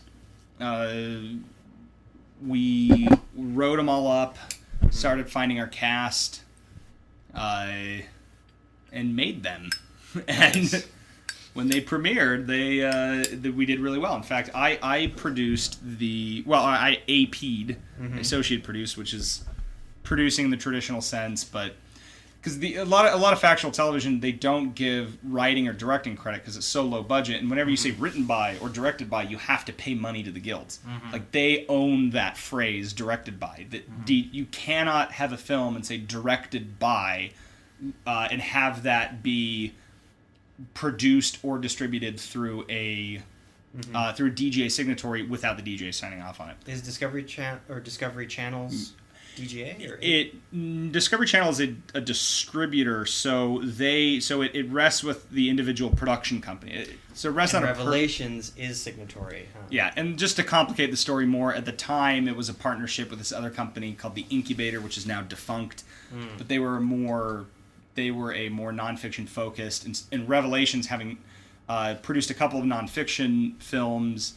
We wrote them all up, started finding our cast, and made them. And when they premiered, we did really well. In fact, I produced I AP'd, associate produced, which is producing in the traditional sense, but because a lot of factual television, they don't give writing or directing credit because it's so low budget, and whenever you say written by or directed by, you have to pay money to the guilds. Like, they own that phrase, directed by. You cannot have a film and say directed by and have that be produced or distributed through a DGA signatory without the DJ signing off on it. Is Discovery Channel's DGA? Or Discovery Channel is a distributor, so it rests with the individual production company. So it rests on Revelations is signatory. Huh? Yeah, and just to complicate the story more, at the time it was a partnership with this other company called The Incubator, which is now defunct. But they were a more nonfiction focused, and Revelations, having produced a couple of nonfiction films,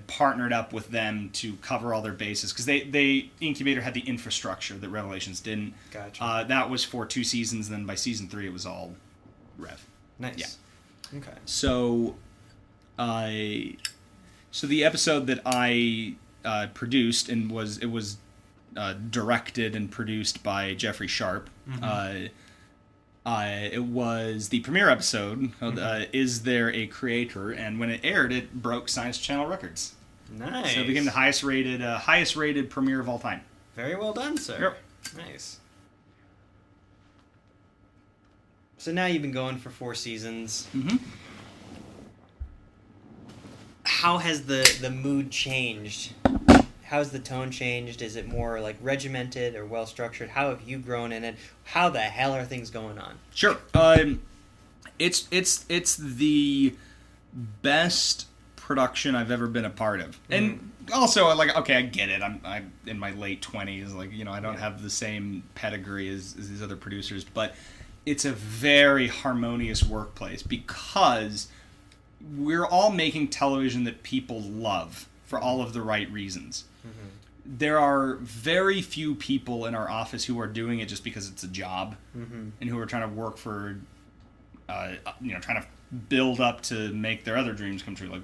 partnered up with them to cover all their bases, because they Incubator had the infrastructure that Revelations didn't. Gotcha. That was for 2 seasons, and then by season 3 it was all Rev. Nice. Yeah. Okay. So the episode that I produced, and was directed and produced by Jeffrey Sharp. It was the premiere episode called Is There a Creator? And when it aired, it broke Science Channel records. Nice. So it became the highest rated premiere of all time. Very well done, sir. Yep. Nice. So now you've been going for 4 seasons. Mm-hmm. How has the mood changed? How's the tone changed? Is it more like regimented or well structured? How have you grown in it? How the hell are things going on? Sure. It's the best production I've ever been a part of. And also, like, okay, I get it. I'm in my late 20s. Like, I don't have the same pedigree as these other producers, but it's a very harmonious workplace because we're all making television that people love for all of the right reasons. There are very few people in our office who are doing it just because it's a job, and who are trying to work for, trying to build up to make their other dreams come true. Like,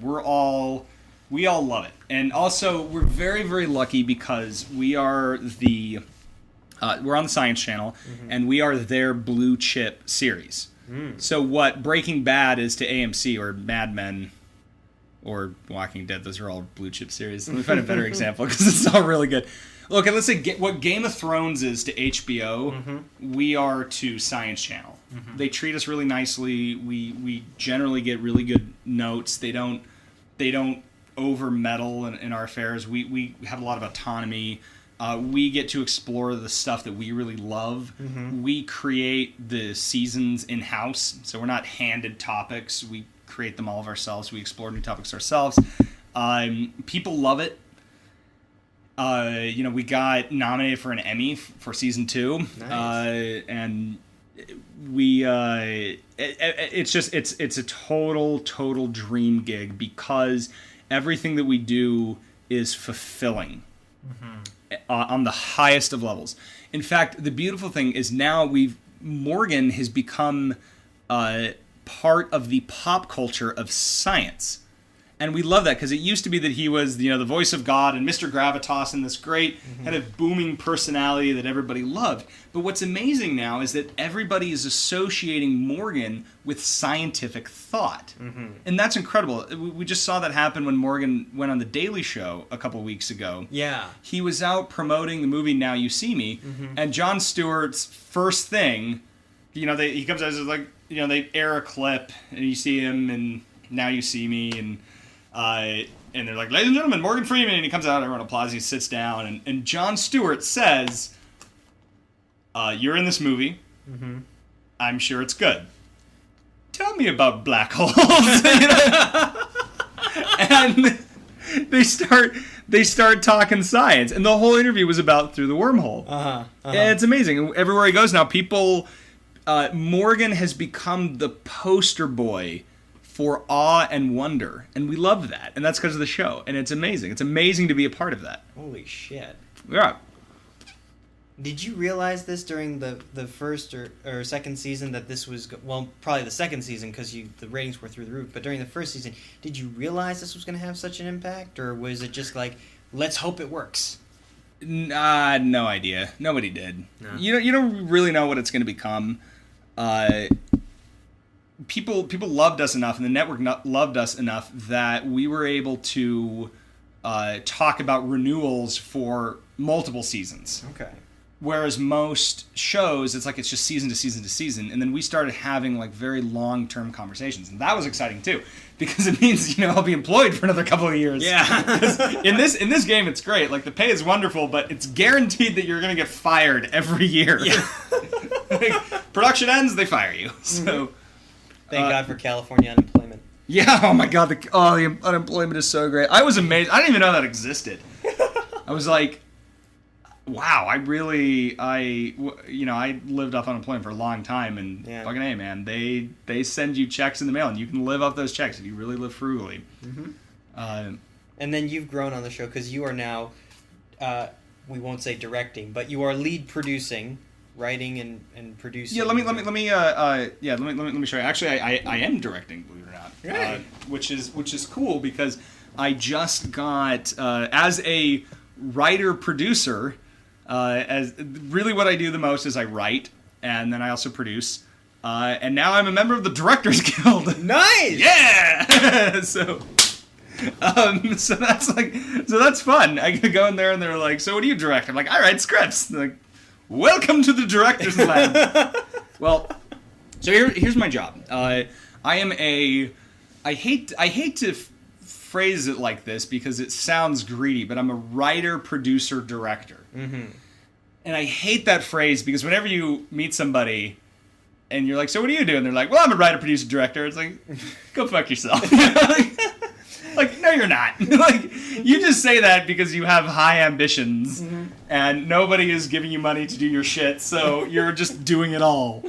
we all love it. And also, we're very, very lucky because we are we're on the Science Channel, and we are their blue chip series. So what Breaking Bad is to AMC, or Mad Men, or Walking Dead, those are all blue chip series. Let me find a better example, because it's all really good. Look, let's say what Game of Thrones is to HBO, we are to Science Channel. They treat us really nicely. We generally get really good notes. They don't over meddle in our affairs. We have a lot of autonomy. We get to explore the stuff that we really love. We create the seasons in-house, so we're not handed topics. We create them all of ourselves. We explore new topics ourselves. People love it. We got nominated for an Emmy for season 2. Nice. And we it's a total dream gig because everything that we do is fulfilling on the highest of levels. In fact, the beautiful thing is now Morgan has become part of the pop culture of science. And we love that because it used to be that he was, the voice of God and Mr. Gravitas and this great kind of booming personality that everybody loved. But what's amazing now is that everybody is associating Morgan with scientific thought. And that's incredible. We just saw that happen when Morgan went on The Daily Show a couple weeks ago. Yeah. He was out promoting the movie Now You See Me, and Jon Stewart's first thing, he comes out and like, they air a clip, and you see him, and Now You See Me, and they're like, ladies and gentlemen, Morgan Freeman, and he comes out, everyone applauds, he sits down, and Jon Stewart says, you're in this movie, I'm sure it's good. Tell me about black holes. And they start talking science, and the whole interview was about Through the Wormhole. And it's amazing. Everywhere he goes now, people, Morgan has become the poster boy for awe and wonder, and we love that, and that's because of the show, and it's amazing. It's amazing to be a part of that. Holy shit. Yeah. Did you realize this during the first or second season that this was, probably the second season because the ratings were through the roof, but during the first season, did you realize this was going to have such an impact, or was it just like, let's hope it works? No idea. Nobody did. No. You don't really know what it's going to become. People loved us enough, and the network loved us enough that we were able to talk about renewals for multiple seasons. Okay. Whereas most shows, it's just season to season to season, and then we started having very long-term conversations, and that was exciting too, because it means I'll be employed for another couple of years. Yeah. in this game, it's great. The pay is wonderful, but it's guaranteed that you're going to get fired every year. Yeah. Production ends, they fire you. So. Thank God for California unemployment. Yeah, oh my God, the unemployment is so great. I was amazed. I didn't even know that existed. I was like, wow, I lived off unemployment for a long time, and fucking A, man, they send you checks in the mail, and you can live off those checks if you really live frugally. And then you've grown on the show because you are now, we won't say directing, but you are lead producing. Writing and producing. Yeah, let me show you. Actually, I am directing, believe it or not. Right. Which is cool because I just got as a writer producer. As really what I do the most is I write, and then I also produce. And now I'm a member of the Directors Guild. Nice. Yeah. So that's fun. I can go in there and they're like, "So what do you direct?" I'm like, "I write scripts." They're like, welcome to the director's lab. Well, so here's my job. I hate to phrase it like this because it sounds greedy, but I'm a writer, producer, director. And I hate that phrase because whenever you meet somebody and you're like, so what do you do? And they're like, well, I'm a writer, producer, director. It's like, go fuck yourself. No, you're not. You just say that because you have high ambitions, and nobody is giving you money to do your shit, so you're just doing it all.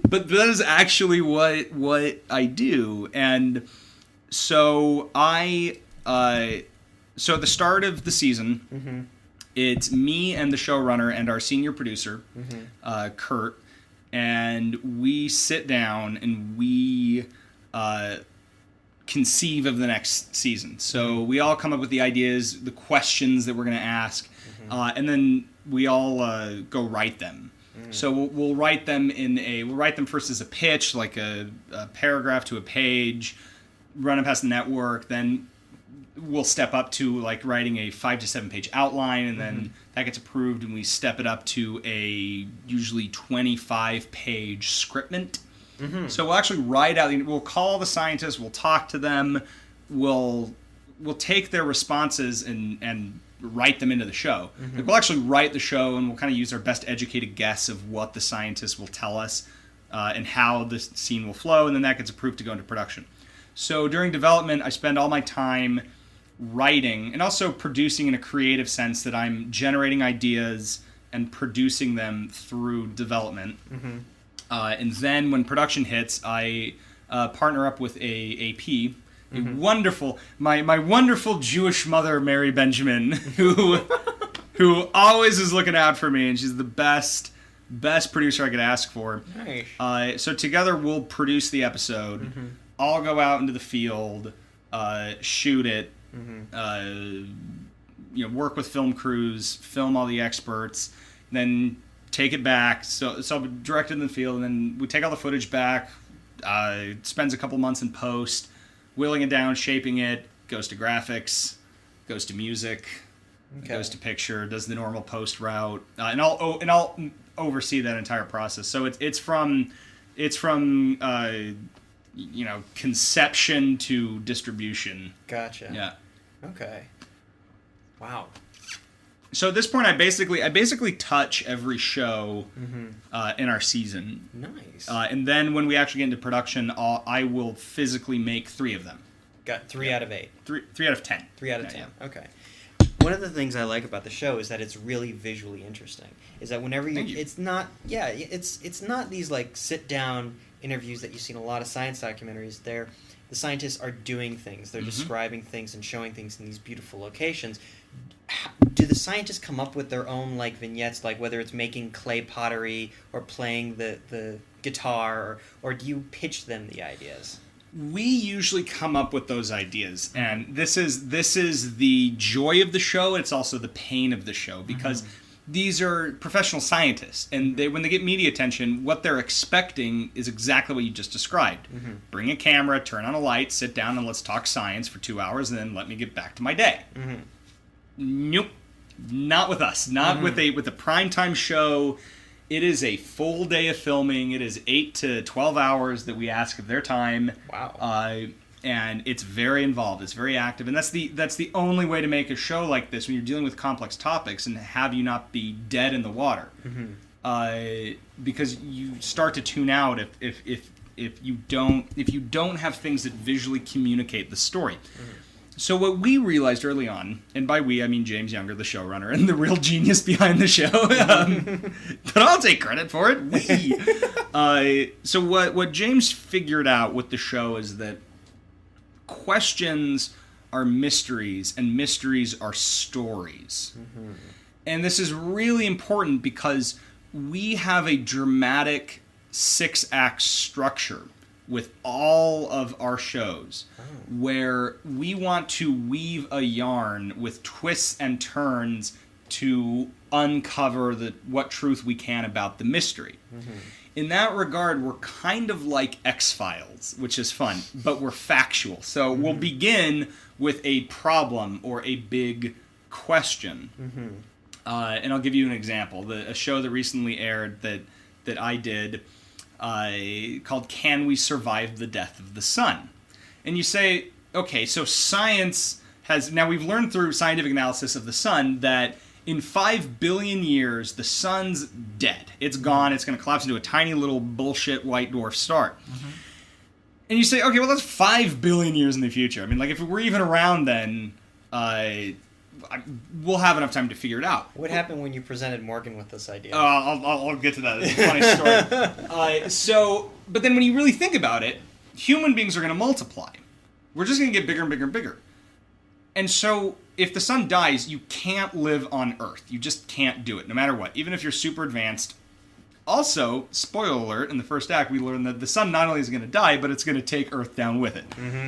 But that is actually what I do, and so so at the start of the season, it's me and the showrunner and our senior producer, Kurt, and we sit down and we conceive of the next season. So we all come up with the ideas, the questions that we're going to ask, and then we all go write them. So we'll write them we'll write them first as a pitch, like a paragraph to a page, run it past the network, then we'll step up to writing a 5 to 7 page outline, and then that gets approved, and we step it up to a usually 25 page scriptment. So we'll actually write out. We'll call the scientists. We'll talk to them. We'll take their responses and write them into the show. We'll actually write the show, and we'll kind of use our best educated guess of what the scientists will tell us and how the scene will flow, and then that gets approved to go into production. So during development, I spend all my time writing and also producing in a creative sense, that I'm generating ideas and producing them through development. Mm-hmm. And then when production hits, I partner up with a AP, a wonderful, my wonderful Jewish mother, Mary Benjamin, who always is looking out for me, and she's the best producer I could ask for. Nice. So together we'll produce the episode. Mm-hmm. I'll go out into the field, shoot it, work with film crews, film all the experts, then take it back. So I'll be directed in the field, and then we take all the footage back. Spends a couple months in post, whittling it down, shaping it. Goes to graphics, goes to music, goes to picture. Does the normal post route, and I'll oversee that entire process. So it's from conception to distribution. Gotcha. Yeah. Okay. Wow. So at this point, I basically touch every show in our season. Nice. And then when we actually get into production, I will physically make 3 of them. Got 3 out of 8. 3 out of 10. 3 out of 10. Yeah. Okay. One of the things I like about the show is that it's really visually interesting. Is that whenever it's not these like sit down interviews that you see in a lot of science documentaries. The scientists are doing things. They're describing things and showing things in these beautiful locations. Do the scientists come up with their own like vignettes, like whether it's making clay pottery or playing the guitar, or do you pitch them the ideas? We usually come up with those ideas, and this is the joy of the show. It's also the pain of the show, because these are professional scientists, and when they get media attention, what they're expecting is exactly what you just described. Bring a camera, turn on a light, sit down, and let's talk science for 2 hours, and then let me get back to my day. Nope, not with us. Not with a primetime show. It is a full day of filming. It is 8 to 12 hours that we ask of their time. Wow. And it's very involved. It's very active, and that's the only way to make a show like this when you're dealing with complex topics and have you not be dead in the water. Because you start to tune out if you don't have things that visually communicate the story. So what we realized early on, and by we I mean James Younger, the showrunner, and the real genius behind the show, but I'll take credit for it. We. So what James figured out with the show is that questions are mysteries, and mysteries are stories. And this is really important because we have a dramatic 6-act structure with all of our shows, where we want to weave a yarn with twists and turns to uncover what truth we can about the mystery. In that regard, we're kind of like X-Files, which is fun, but we're factual. So we'll begin with a problem or a big question. And I'll give you an example. A show that recently aired that I did called Can We Survive the Death of the Sun? And you say, okay, so science has... Now, we've learned through scientific analysis of the sun that in 5 billion years, the sun's dead. It's gone. It's going to collapse into a tiny little bullshit white dwarf star. And you say, okay, well, that's 5 billion years in the future. I mean, like, if we're even around then, we'll have enough time to figure it out. What happened when you presented Morgan with this idea? I'll get to that. It's a funny story. But then when you really think about it, human beings are going to multiply. We're just going to get bigger and bigger and bigger. And so if the sun dies, you can't live on Earth. You just can't do it, no matter what, even if you're super advanced. Also, spoiler alert, in the first act, we learn that the sun not only is going to die, but it's going to take Earth down with it.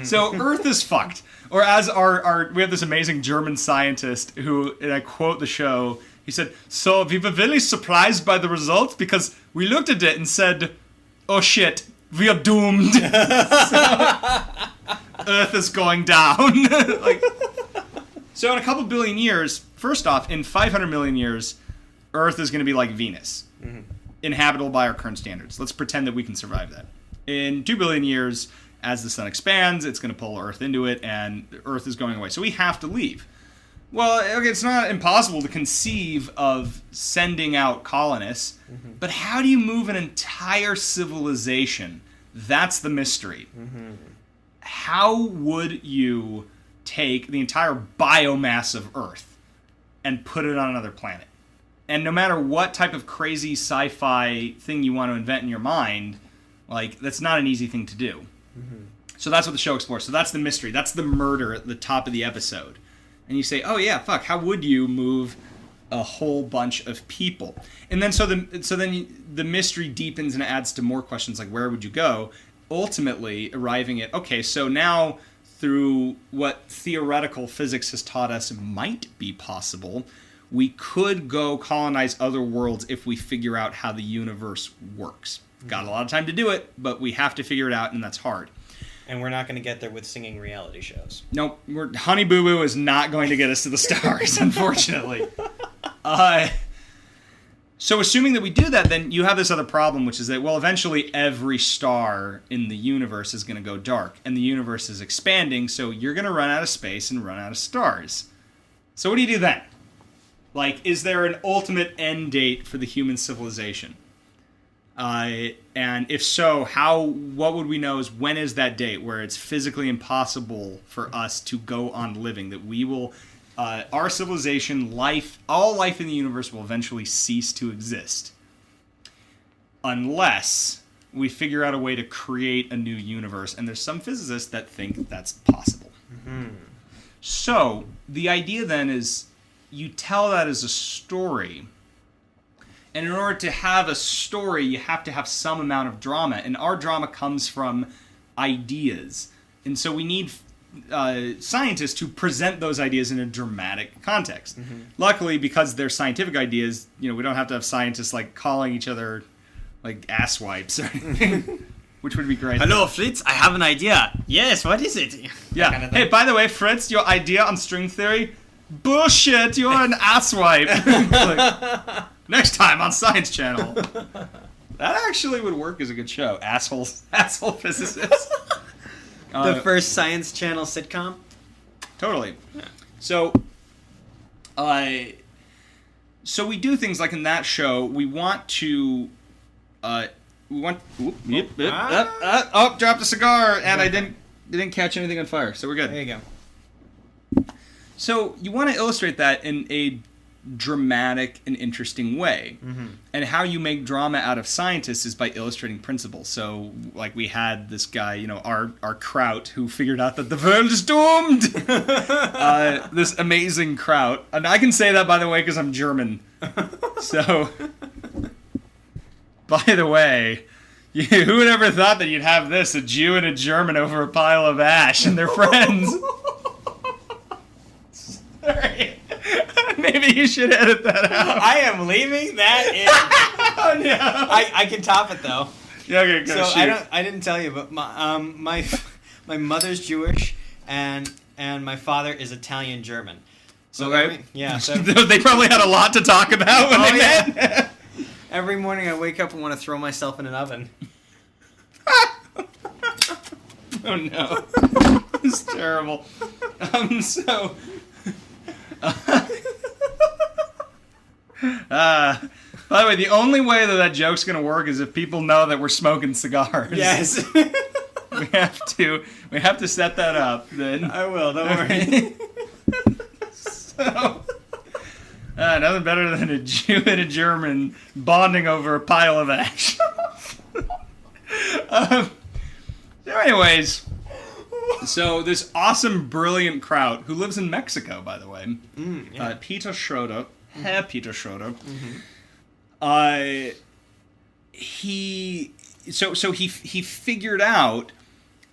So Earth is fucked. Or as we have this amazing German scientist who, and I quote the show, he said, "So we were really surprised by the results because we looked at it and said, oh shit, we are doomed." Earth is going down. So in a couple billion years, first off, in 500 million years, Earth is going to be like Venus. Inhabitable by our current standards. Let's pretend that we can survive that. In 2 billion years, as the sun expands, it's going to pull Earth into it, and Earth is going away. So we have to leave. Well, okay, it's not impossible to conceive of sending out colonists, but how do you move an entire civilization? That's the mystery. How would you take the entire biomass of Earth and put it on another planet. And no matter what type of crazy sci-fi thing you want to invent in your mind, like, that's not an easy thing to do. Mm-hmm. So that's what the show explores. So that's the mystery. That's the murder at the top of the episode. And you say, oh yeah, fuck, how would you move a whole bunch of people? And then the mystery deepens and adds to more questions, like where would you go? Ultimately arriving at, okay, so now through what theoretical physics has taught us might be possible, we could go colonize other worlds if we figure out how the universe works. Got a lot of time to do it, but we have to figure it out, and that's hard. And we're not going to get there with singing reality shows. Nope. Honey Boo Boo is not going to get us to the stars, unfortunately. So assuming that we do that, then you have this other problem, which is that, well, eventually every star in the universe is going to go dark, and the universe is expanding, so you're going to run out of space and run out of stars. So what do you do then? Like, is there an ultimate end date for the human civilization? And if so, what would we know is when is that date where it's physically impossible for us to go on living, that we will, our civilization, all life in the universe will eventually cease to exist. Unless we figure out a way to create a new universe. And there's some physicists that think that's possible. Mm-hmm. So the idea then is you tell that as a story. And in order to have a story, you have to have some amount of drama. And our drama comes from ideas. And so we need scientists to present those ideas in a dramatic context. Mm-hmm. Luckily, because they're scientific ideas, we don't have to have scientists like calling each other like asswipes or anything, which would be great. Hello, Fritz, I have an idea. Yes, what is it? Yeah. Kind of hey, by the way, Fritz, your idea on string theory? Bullshit, you're an asswipe. Like, next time on Science Channel. That actually would work as a good show. Asshole physicists. The first Science Channel sitcom? Totally. Yeah. So we do things like in that show, we want to... dropped a cigar, and I didn't catch anything on fire, so we're good. There you go. So you want to illustrate that in a dramatic and interesting way. Mm-hmm. And how you make drama out of scientists is by illustrating principles. So, like, we had this guy, our Kraut, who figured out that the world is doomed! This amazing Kraut. And I can say that, by the way, because I'm German. So, by the way, who would ever thought that you'd have this, a Jew and a German over a pile of ash, and they're friends? Sorry. Maybe you should edit that out. I am leaving that in. Oh no! I can top it though. Yeah, okay, go. So I didn't tell you, but my mother's Jewish and my father is Italian German. So okay. So they probably had a lot to talk about when they met. Every morning I wake up and want to throw myself in an oven. Oh no! It's terrible. By the way, the only way that joke's gonna work is if people know that we're smoking cigars. Yes. we have to set that up. Then I will. Don't worry. So, nothing better than a Jew and a German bonding over a pile of ash. So, anyways. So this awesome, brilliant Kraut, who lives in Mexico, by the way, Peter Schroeder, Herr Peter Schroeder, he figured out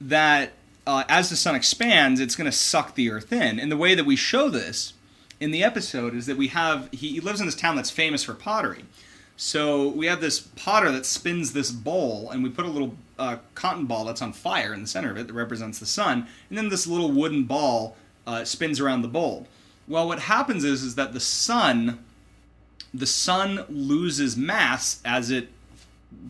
that as the sun expands, it's going to suck the Earth in, and the way that we show this in the episode is that he lives in this town that's famous for pottery. So we have this potter that spins this bowl, and we put a little cotton ball that's on fire in the center of it that represents the sun, and then this little wooden ball spins around the bowl. Well, what happens is that the sun loses mass as it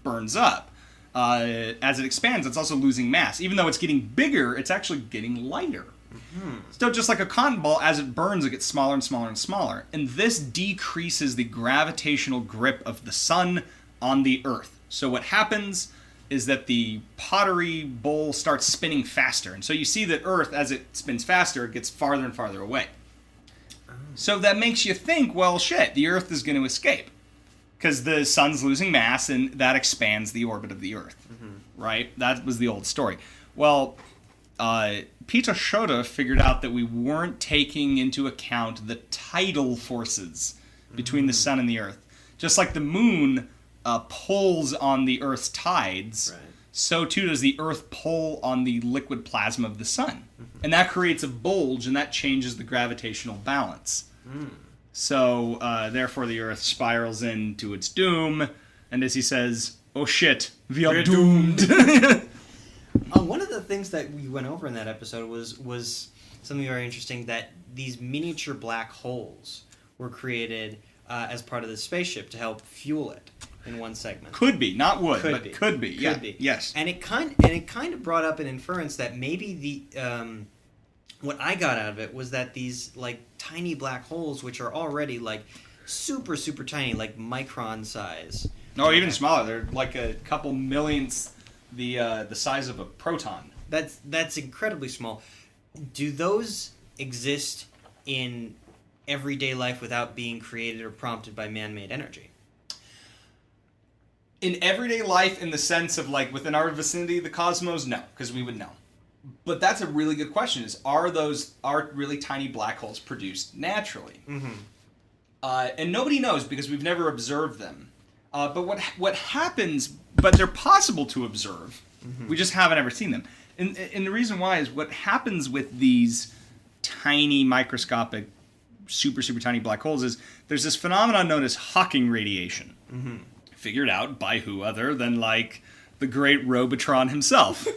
burns up. As it expands, it's also losing mass. Even though it's getting bigger, it's actually getting lighter. Mm-hmm. So just like a cotton ball, as it burns, it gets smaller and smaller and smaller. And this decreases the gravitational grip of the sun on the Earth. So what happens is that the pottery bowl starts spinning faster. And so you see that Earth, as it spins faster, it gets farther and farther away. So that makes you think, well, shit, the Earth is going to escape. Because the sun's losing mass, and that expands the orbit of the Earth. Right? That was the old story. Well, Peter Schroeder figured out that we weren't taking into account the tidal forces between the sun and the Earth. Just like the moon pulls on the Earth's tides, so too does the Earth pull on the liquid plasma of the sun. And that creates a bulge, and that changes the gravitational balance. So, therefore, the Earth spirals into its doom, and as he says, oh shit, we are doomed. One of the things that we went over in that episode was something very interesting, that these miniature black holes were created as part of the spaceship to help fuel it in one segment. Could be, not would, could but be. could be. Yeah. Could be. Yes. And it kind of brought up an inference that maybe the what I got out of it was that these like tiny black holes, which are already like super super tiny, like micron size. No, even smaller. They're like a couple millionths the size of a proton. That's incredibly small. Do those exist in everyday life without being created or prompted by man-made energy? In everyday life, in the sense of like within our vicinity, the cosmos, no, because we would know. But that's a really good question: are really tiny black holes produced naturally? And nobody knows because we've never observed them. But what happens? But they're possible to observe. We just haven't ever seen them. And the reason why is what happens with these tiny microscopic, super super tiny black holes is there's this phenomenon known as Hawking radiation. Figured out by who other than like the great Robotron himself.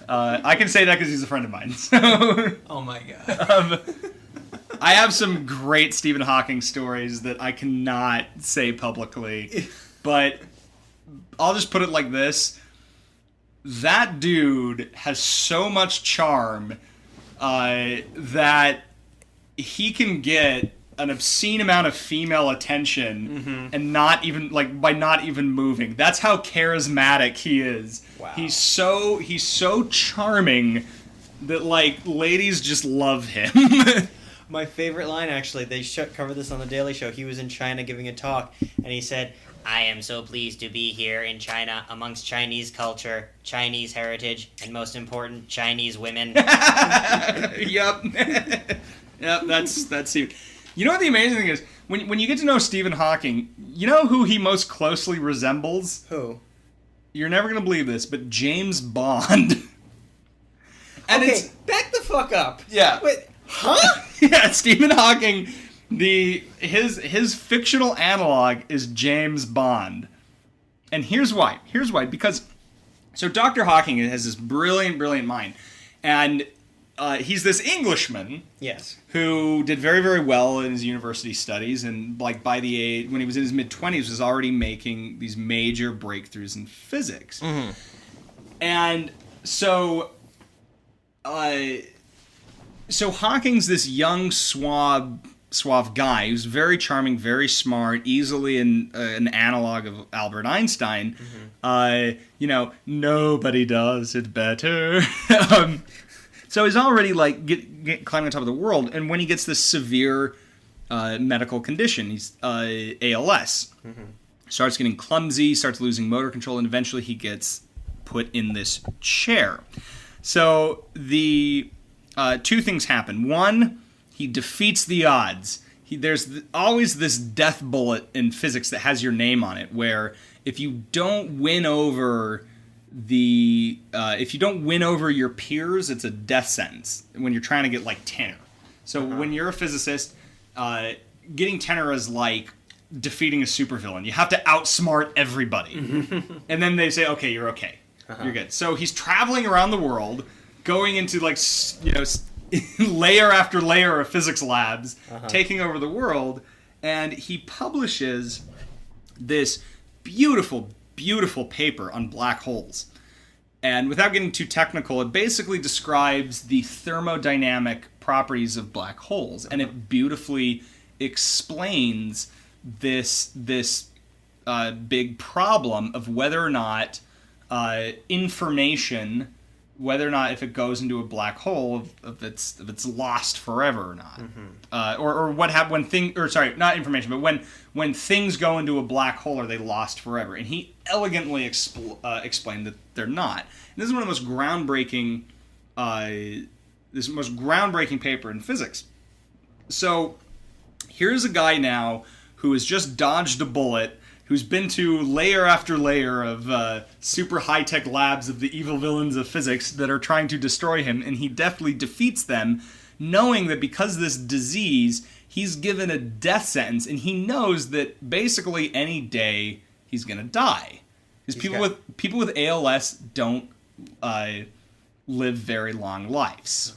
I can say that because he's a friend of mine. So, oh my god. I have some great Stephen Hawking stories that I cannot say publicly, but I'll just put it like this. That dude has so much charm that he can get an obscene amount of female attention and not even like by not even moving. That's how charismatic he is. Wow. He's so charming that like ladies just love him. My favorite line, actually, they covered this on The Daily Show. He was in China giving a talk, and he said, "I am so pleased to be here in China amongst Chinese culture, Chinese heritage, and most important, Chinese women." Yep. Yep, that's you. You know what the amazing thing is? When you get to know Stephen Hawking, you know who he most closely resembles? Who? You're never going to believe this, but James Bond. And okay, back the fuck up. Yeah. Wait, huh? Yeah, Stephen Hawking, his fictional analog is James Bond. And here's why. Because, so Dr. Hawking has this brilliant, brilliant mind. And he's this Englishman. Yes. Who did very, very well in his university studies. And like by the age, when he was in his mid-20s, was already making these major breakthroughs in physics. And so... So Hawking's this young suave guy who's very charming, very smart, easily an analog of Albert Einstein. Nobody does it better. So he's already like climbing on top of the world, and when he gets this severe medical condition, he's ALS, starts getting clumsy, starts losing motor control, and eventually he gets put in this chair. So the two things happen. One, he defeats the odds. There's always this death bullet in physics that has your name on it, where if you don't win over your peers, it's a death sentence when you're trying to get like tenor. So when you're a physicist, getting tenor is like defeating a supervillain. You have to outsmart everybody, and then they say, "Okay, you're okay." You're good. So he's traveling around the world, going into like layer after layer of physics labs, taking over the world, and he publishes this beautiful, beautiful paper on black holes. And without getting too technical, it basically describes the thermodynamic properties of black holes, and it beautifully explains this big problem of whether or not information, whether or not if it goes into a black hole, if it's lost forever or not, or what happens when not information, but when things go into a black hole, are they lost forever? And he elegantly explained that they're not. And this is one of the most groundbreaking, paper in physics. So here's a guy now who has just dodged a bullet, who's been to layer after layer of super high-tech labs of the evil villains of physics that are trying to destroy him, and he deftly defeats them, knowing that because of this disease, he's given a death sentence, and he knows that basically any day he's going to die. Because people with ALS don't live very long lives.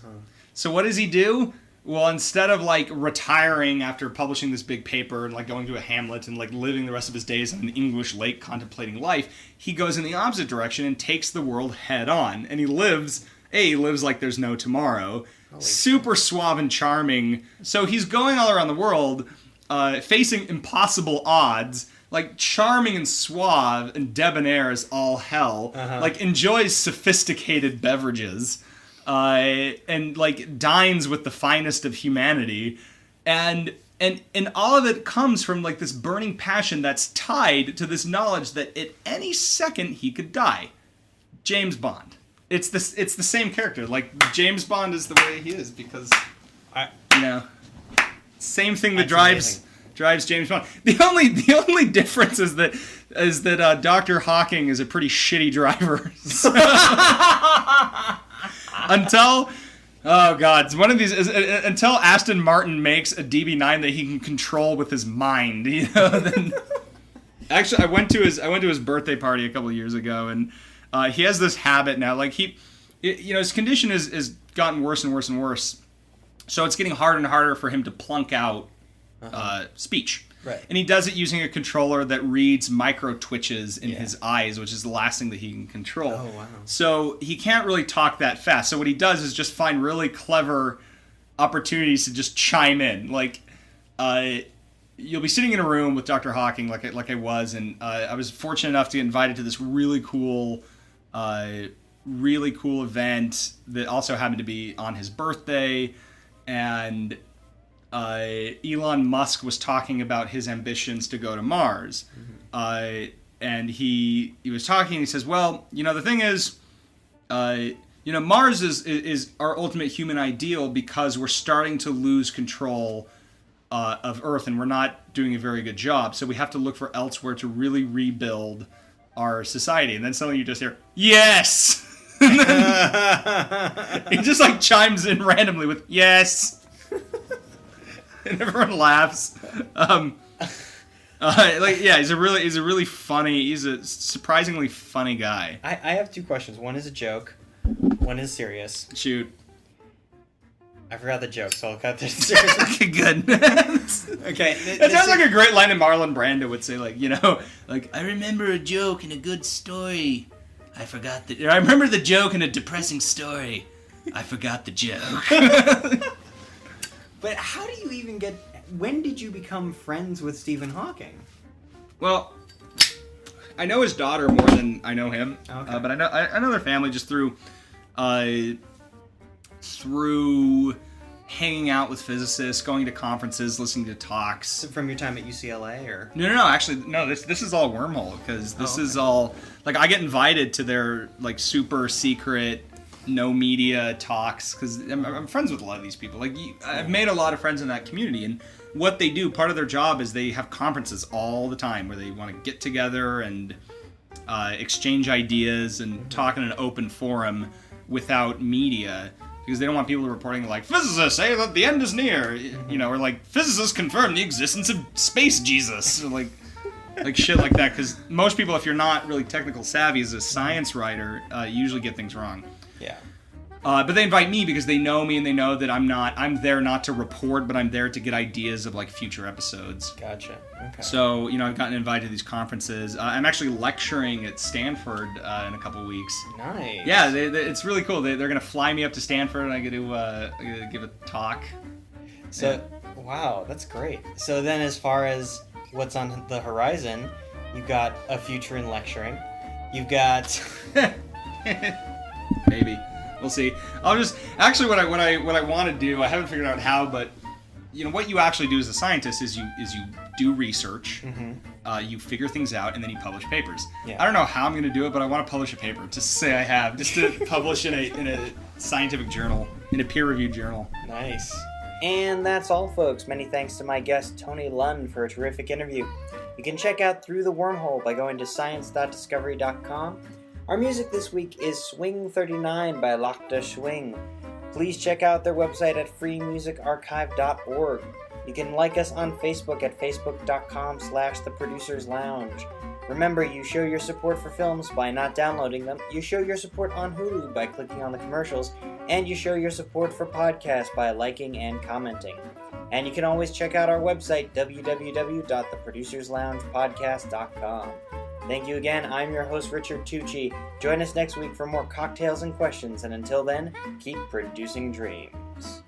So what does he do? Well, instead of like retiring after publishing this big paper and like going to a hamlet and like living the rest of his days on an English lake contemplating life, he goes in the opposite direction and takes the world head on. And he lives like there's no tomorrow. Super suave and charming. So he's going all around the world, facing impossible odds, like charming and suave and debonair as all hell, like enjoys sophisticated beverages. And like dines with the finest of humanity, and all of it comes from like this burning passion that's tied to this knowledge that at any second he could die. James Bond. It's the same character. Like James Bond is the way he is because same thing that drives James Bond. The only difference is that Dr. Hawking is a pretty shitty driver. Until Aston Martin makes a DB9 that he can control with his mind, Then, actually, I went to his birthday party a couple of years ago, and he has this habit now. Like his condition is gotten worse and worse and worse, so it's getting harder and harder for him to plunk out speech. Right. And he does it using a controller that reads micro twitches in his eyes, which is the last thing that he can control. Oh, wow. So he can't really talk that fast. So what he does is just find really clever opportunities to just chime in. Like, you'll be sitting in a room with Dr. Hawking, like I was, and I was fortunate enough to get invited to this really cool event that also happened to be on his birthday, and Elon Musk was talking about his ambitions to go to Mars. And he was talking, he says, well, the thing is, Mars is our ultimate human ideal because we're starting to lose control of Earth and we're not doing a very good job. So we have to look for elsewhere to really rebuild our society. And then suddenly you just hear, yes! And then he just like chimes in randomly with, yes! And everyone laughs. He's a surprisingly funny guy. I have two questions. One is a joke. One is serious. Shoot. I forgot the joke, so I'll cut this. Okay, good. Okay. It sounds like a great line that Marlon Brando would say, I remember a joke in a good story. I remember the joke in a depressing story. I forgot the joke. But how do you even when did you become friends with Stephen Hawking? Well, I know his daughter more than I know him. Okay. But I know their family just through hanging out with physicists, going to conferences, listening to talks. So from your time at UCLA, or? No. Actually, no. This is all Wormhole because this is all I get invited to their super secret, no media talks because I'm friends with a lot of these people. I've made a lot of friends in that community, and what they do, part of their job is they have conferences all the time where they want to get together and exchange ideas and talk in an open forum without media because they don't want people reporting physicists say that the end is near, or physicists confirm the existence of space Jesus, or shit like that. Because most people, if you're not really technical savvy as a science writer, you usually get things wrong. Yeah. But they invite me because they know me and they know that I'm there not to report, but I'm there to get ideas of future episodes. Gotcha. Okay. So, I've gotten invited to these conferences. I'm actually lecturing at Stanford in a couple of weeks. Nice. Yeah, it's really cool. They're going to fly me up to Stanford and I get to give a talk. So, wow, that's great. So then as far as what's on the horizon, you've got a future in lecturing. You've got... Maybe. We'll see. I'll just... Actually, what I want to do, I haven't figured out how, but what you actually do as a scientist is you do research, you figure things out, and then you publish papers. Yeah. I don't know how I'm going to do it, but I want to publish a paper. Just to say I have. Just to publish in a scientific journal, in a peer-reviewed journal. Nice. And that's all, folks. Many thanks to my guest, Tony Lund, for a terrific interview. You can check out Through the Wormhole by going to science.discovery.com. Our music this week is Swing 39 by Lakta Swing. Please check out their website at freemusicarchive.org. You can like us on Facebook at facebook.com/theproducerslounge. Remember, you show your support for films by not downloading them, you show your support on Hulu by clicking on the commercials, and you show your support for podcasts by liking and commenting. And you can always check out our website, www.theproducersloungepodcast.com. Thank you again. I'm your host, Richard Tucci. Join us next week for more cocktails and questions, and until then, keep producing dreams.